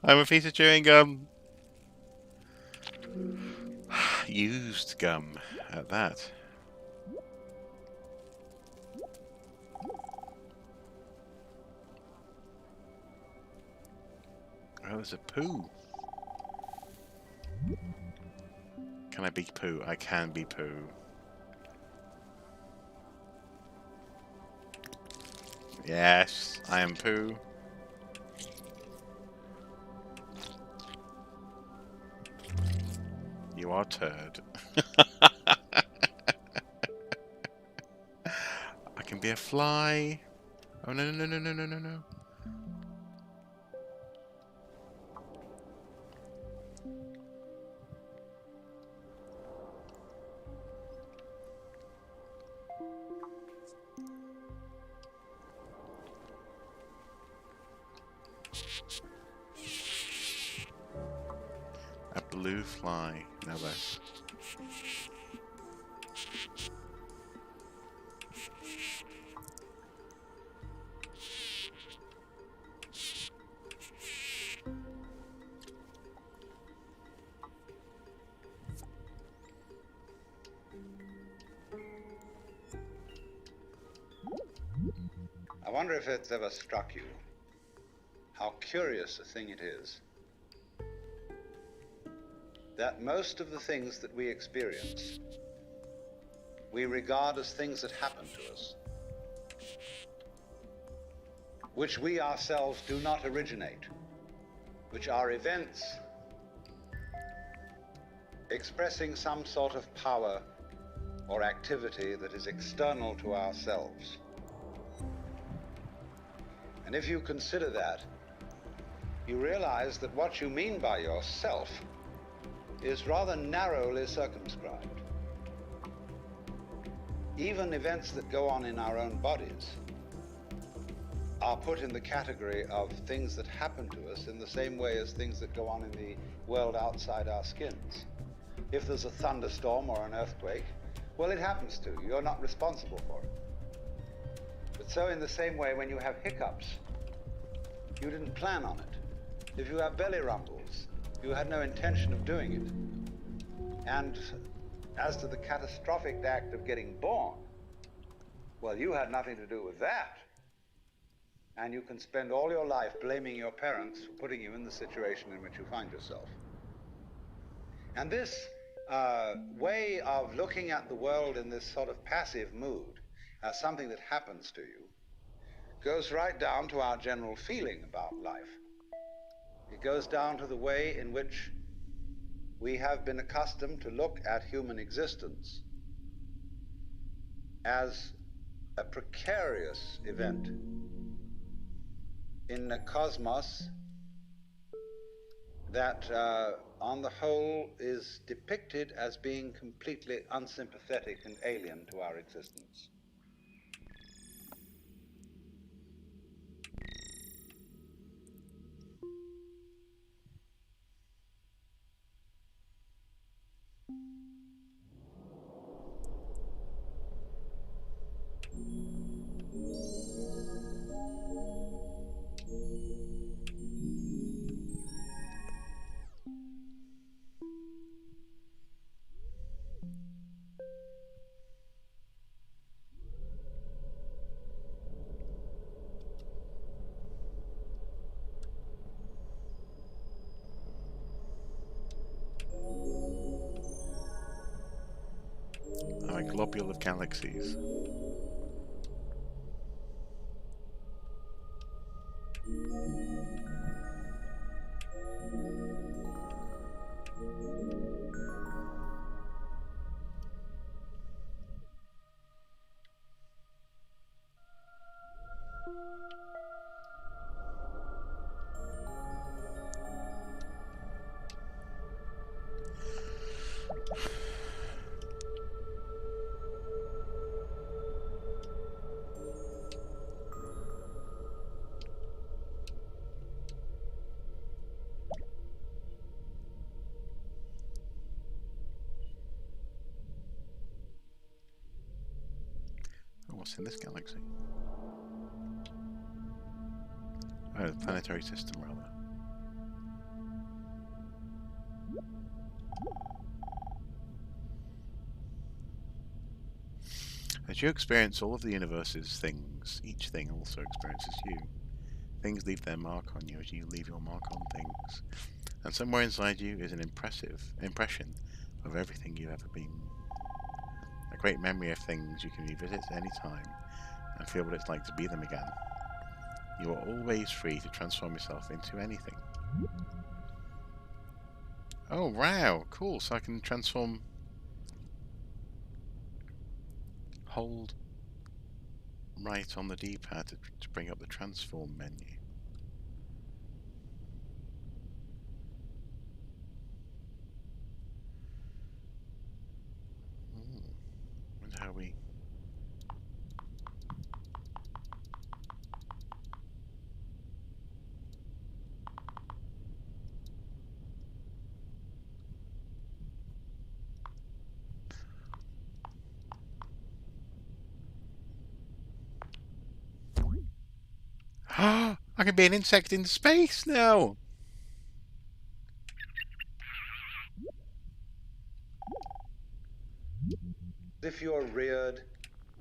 I'm a piece of chewing gum. Used gum at that. there's a poo. Can I be poo? I can be poo. Yes, I am poo. You are turd. I can be a fly. Oh no no no no no no no. A blue fly, no less. I wonder if it's ever struck you how curious a thing it is that most of the things that we experience, we regard as things that happen to us, which we ourselves do not originate, which are events expressing some sort of power or activity that is external to ourselves. And if you consider that, you realize that what you mean by yourself is rather narrowly circumscribed. Even events that go on in our own bodies are put in the category of things that happen to us in the same way as things that go on in the world outside our skins. If there's a thunderstorm or an earthquake, well, it happens to you. You're not responsible for it. But so in the same way, when you have hiccups, you didn't plan on it. If you have belly rumbles, you had no intention of doing it. And as to the catastrophic act of getting born, well, you had nothing to do with that. And you can spend all your life blaming your parents for putting you in the situation in which you find yourself. And this way of looking at the world in this sort of passive mood as something that happens to you goes right down to our general feeling about life. It goes down to the way in which we have been accustomed to look at human existence as a precarious event in a cosmos that, on the whole, is depicted as being completely unsympathetic and alien to our existence. I'm a globule of galaxies. Oh, what's in this galaxy? Oh, the planetary system, rather. As you experience all of the universe's things, each thing also experiences you. Things leave their mark on you as you leave your mark on things. And somewhere inside you is an impression of everything you've ever been. A great memory of things you can revisit at any time and feel what it's like to be them again. You are always free to transform yourself into anything. Oh, wow, cool. So I can transform... Hold right on the D-pad to bring up the transform menu. Wonder how we... I can be an insect in space now! If you're reared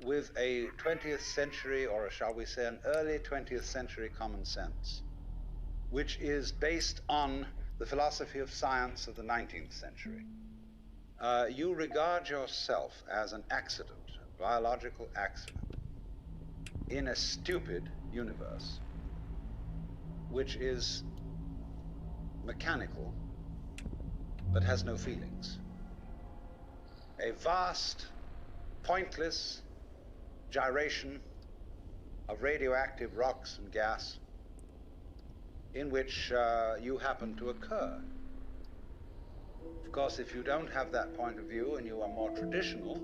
with a 20th century, or shall we say an early 20th century common sense, which is based on the philosophy of science of the 19th century, you regard yourself as an accident, a biological accident, in a stupid universe, which is mechanical, but has no feelings. A vast, pointless gyration of radioactive rocks and gas in which you happen to occur. Of course, if you don't have that point of view and you are more traditional,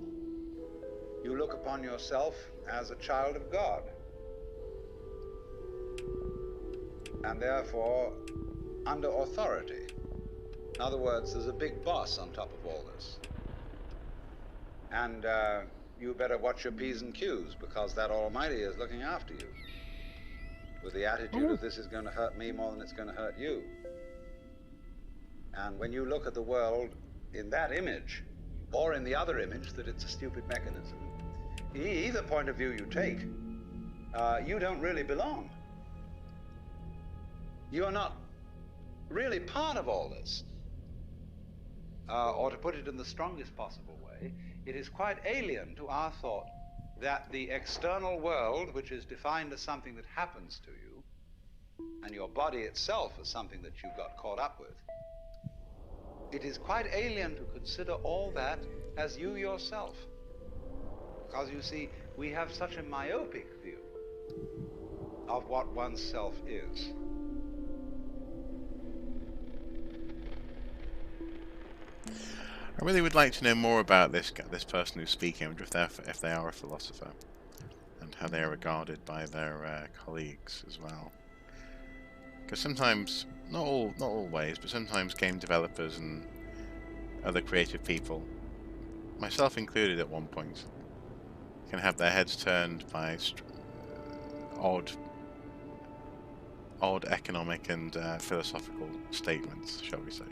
you look upon yourself as a child of God, and therefore under authority. In other words, there's a big boss on top of all this. And you better watch your P's and Q's, because that Almighty is looking after you with the attitude of this is going to hurt me more than it's going to hurt you. And when you look at the world in that image, or in the other image that it's a stupid mechanism, either point of view you take, you don't really belong. You're not really part of all this. Or to put it in the strongest possible way, it is quite alien to our thought that the external world, which is defined as something that happens to you, and your body itself as something that you got caught up with, it is quite alien to consider all that as you yourself. Because you see, we have such a myopic view of what oneself is. I really would like to know more about this person who's speaking, if they are a philosopher, and how they are regarded by their colleagues as well. Because sometimes, not always, but sometimes game developers and other creative people, myself included at one point, can have their heads turned by odd economic and philosophical statements, shall we say.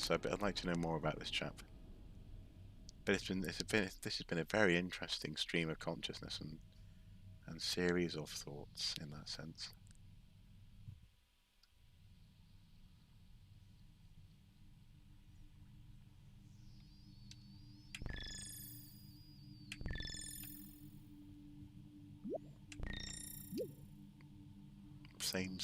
So, but I'd like to know more about this chap. But this has been a very interesting stream of consciousness and series of thoughts in that sense. Same.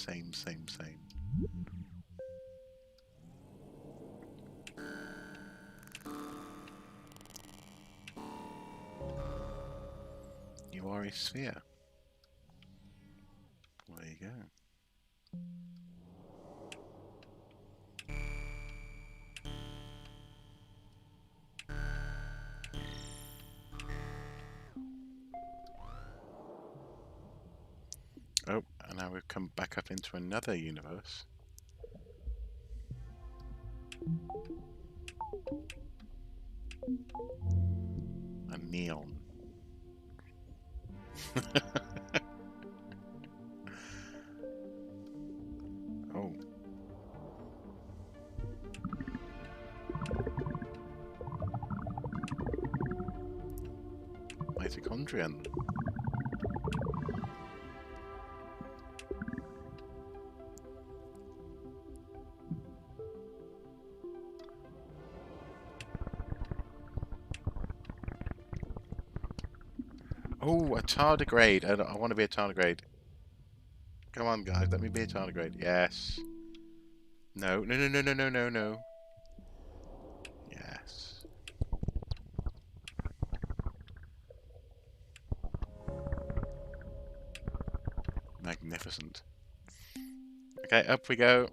You are a sphere. Well, there you go. Oh, and now we've come back up into another universe. A neon. Oh. Mitochondrion. Oh, a tardigrade. I want to be a tardigrade. Come on, guys. Let me be a tardigrade. Yes. No, no, no, no, no, no, no, no. Yes. Magnificent. Okay, up we go.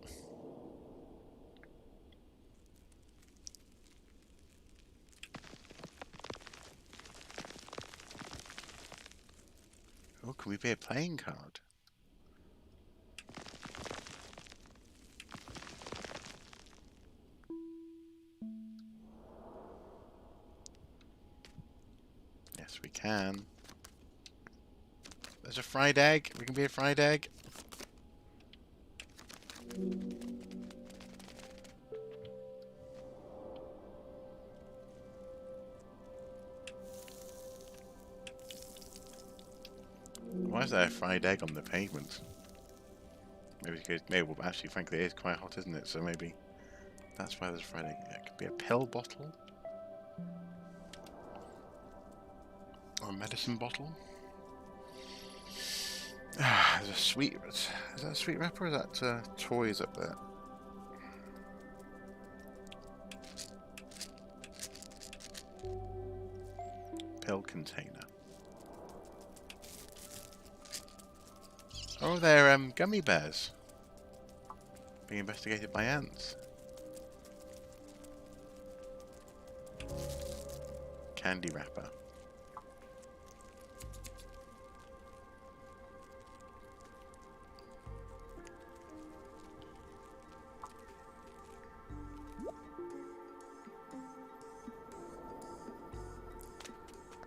Oh, can we be a playing card? Yes, we can. There's a fried egg. We can be a fried egg. Why is there a fried egg on the pavement? Maybe because, maybe, well, actually, frankly, it is quite hot, isn't it? So maybe that's why there's a fried egg. It could be a pill bottle. Or a medicine bottle. There's a sweet... Is that a sweet wrapper or is that toys up there? Pill container. Oh, they're gummy bears. Being investigated by ants. Candy wrapper.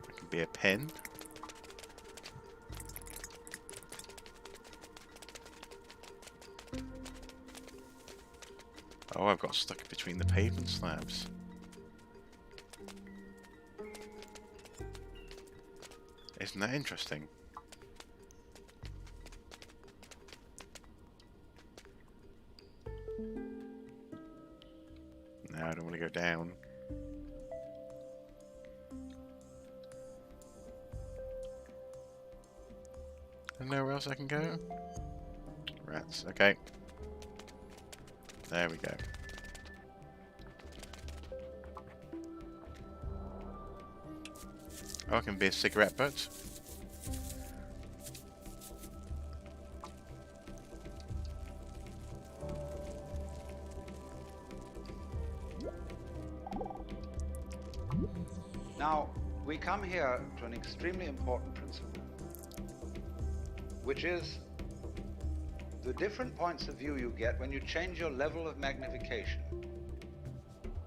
It could be a pin. Oh, I've got stuck between the pavement slabs. Isn't that interesting? No, I don't want to go down. And nowhere else I can go? Rats, okay. There we go. Oh, I can be a cigarette butt. Now, we come here to an extremely important principle, which is the different points of view you get when you change your level of magnification.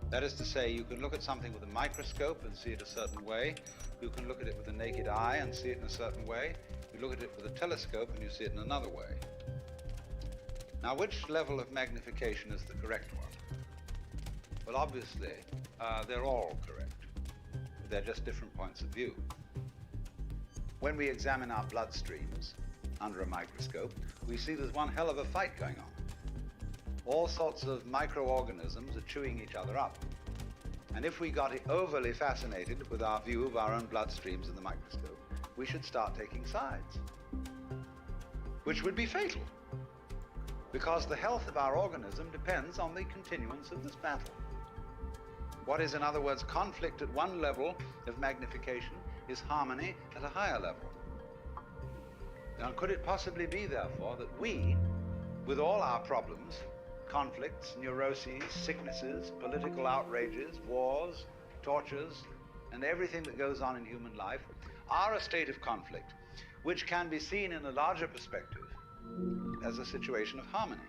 That is to say, you can look at something with a microscope and see it a certain way. You can look at it with the naked eye and see it in a certain way. You look at it with a telescope and you see it in another way. Now, which level of magnification is the correct one? Well, obviously, they're all correct. They're just different points of view. When we examine our bloodstreams under a microscope, we see there's one hell of a fight going on. All sorts of microorganisms are chewing each other up. And if we got overly fascinated with our view of our own bloodstreams in the microscope, we should start taking sides, which would be fatal, because the health of our organism depends on the continuance of this battle. What is, in other words, conflict at one level of magnification is harmony at a higher level. Now, could it possibly be, therefore, that we, with all our problems, conflicts, neuroses, sicknesses, political outrages, wars, tortures, and everything that goes on in human life, are a state of conflict, which can be seen in a larger perspective as a situation of harmony?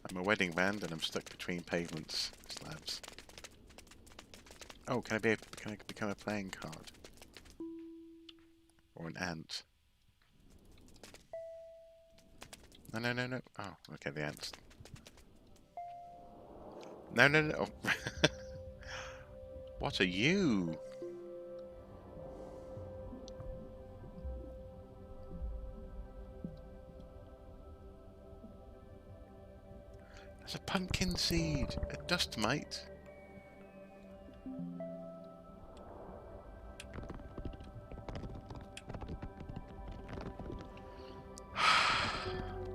I'm a wedding band and I'm stuck between pavement slabs. Oh, can I become a playing card? Or an ant. No, no, no, no. Oh, okay, the ants. No, no, no. Oh. What are you? That's a pumpkin seed. A dust mite.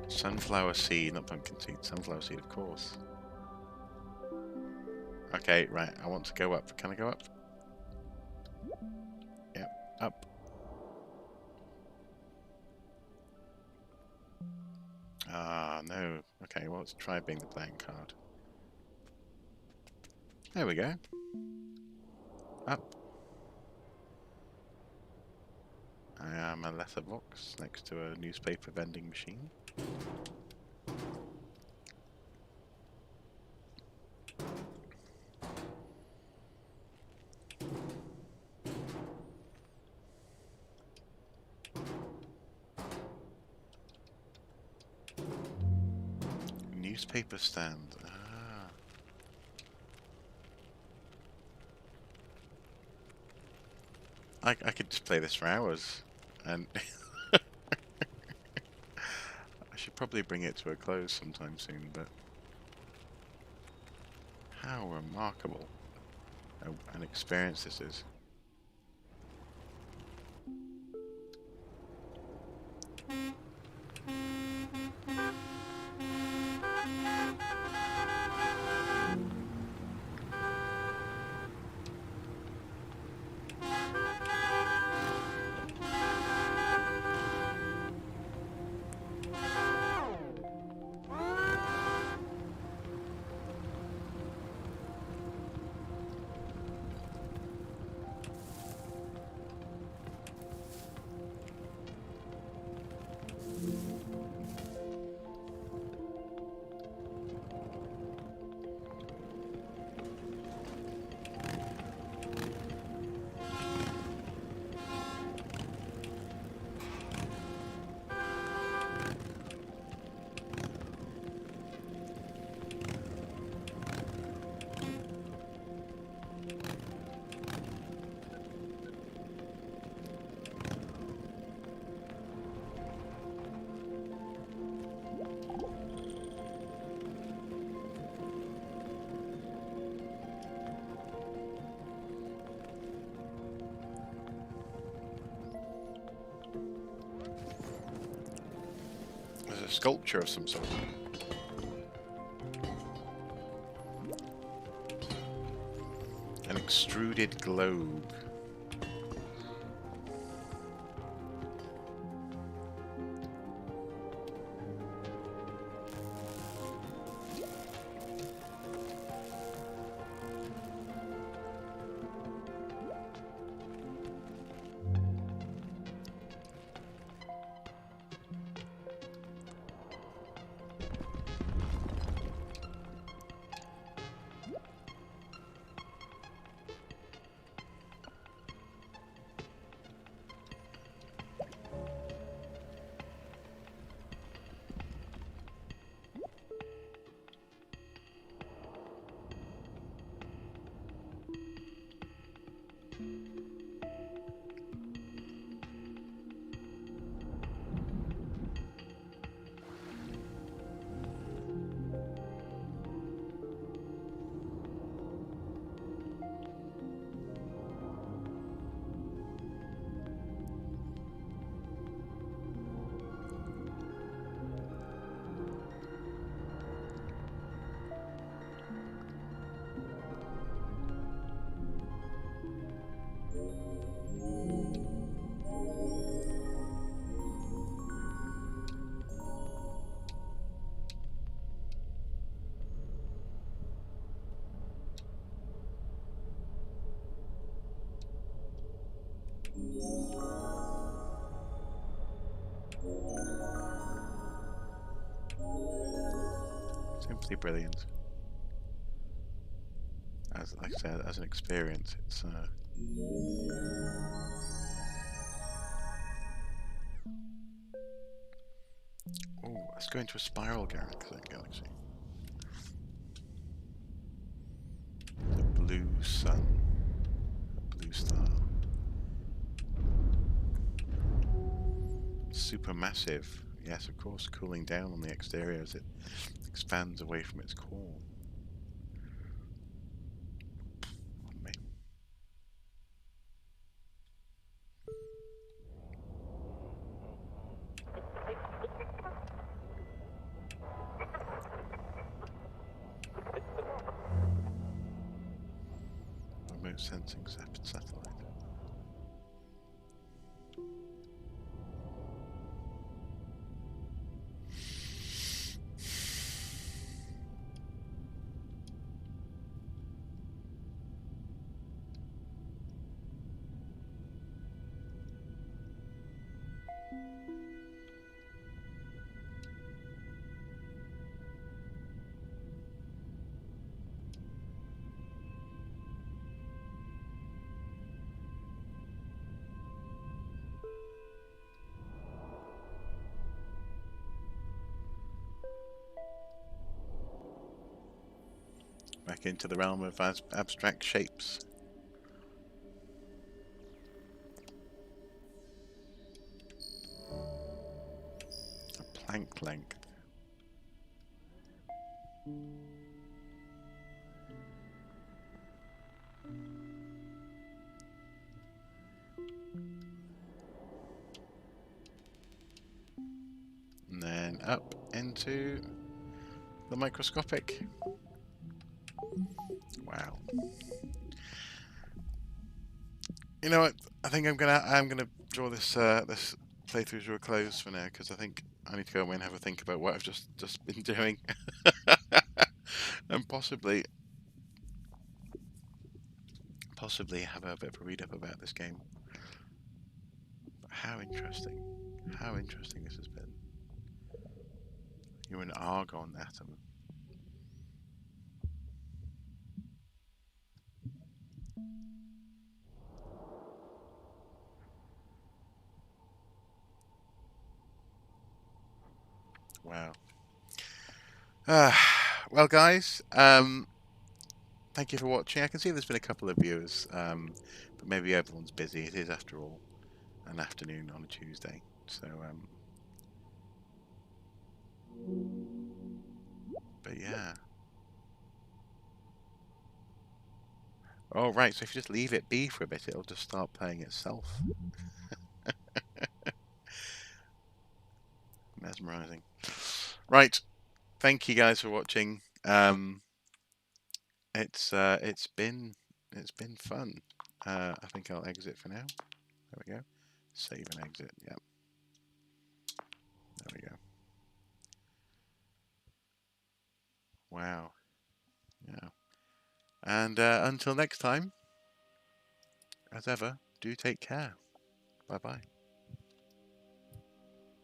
Sunflower seed, not pumpkin seed. Sunflower seed, of course. Okay, right. I want to go up. Can I go up? Yep, up. Ah, no. Okay, well, let's try being the playing card. There we go. Up. I am a letterbox next to a newspaper vending machine. Newspaper stand. Ah. I could just play this for hours, and I should probably bring it to a close sometime soon, but how remarkable an experience this is. There's a sculpture of some sort. An extruded globe. Simply brilliant. As like I said, as an experience, it's Let's go into a spiral galaxy. A blue sun. A blue star. Supermassive. Yes, of course, cooling down on the exterior as it expands away from its core. On me. Remote sensing satellite. Back into the realm of abstract shapes. A Planck length. And then up into the microscopic. Wow. You know what? I think I'm gonna draw this this playthrough to a close for now, because I think I need to go away and have a think about what I've just been doing, and possibly have a bit of a read up about this game. But how interesting this has been. You're an argon atom. Wow. Well, guys, thank you for watching. I can see there's been a couple of viewers, but maybe everyone's busy. It is, after all, an afternoon on a Tuesday. So, but yeah. Oh, right, so if you just leave it be for a bit, it'll just start playing itself. Mesmerizing. Right, thank you guys for watching. It's been fun. I think I'll exit for now. There we go. Save and exit. Yep. There we go. Wow. Yeah. And until next time, as ever, do take care. Bye bye.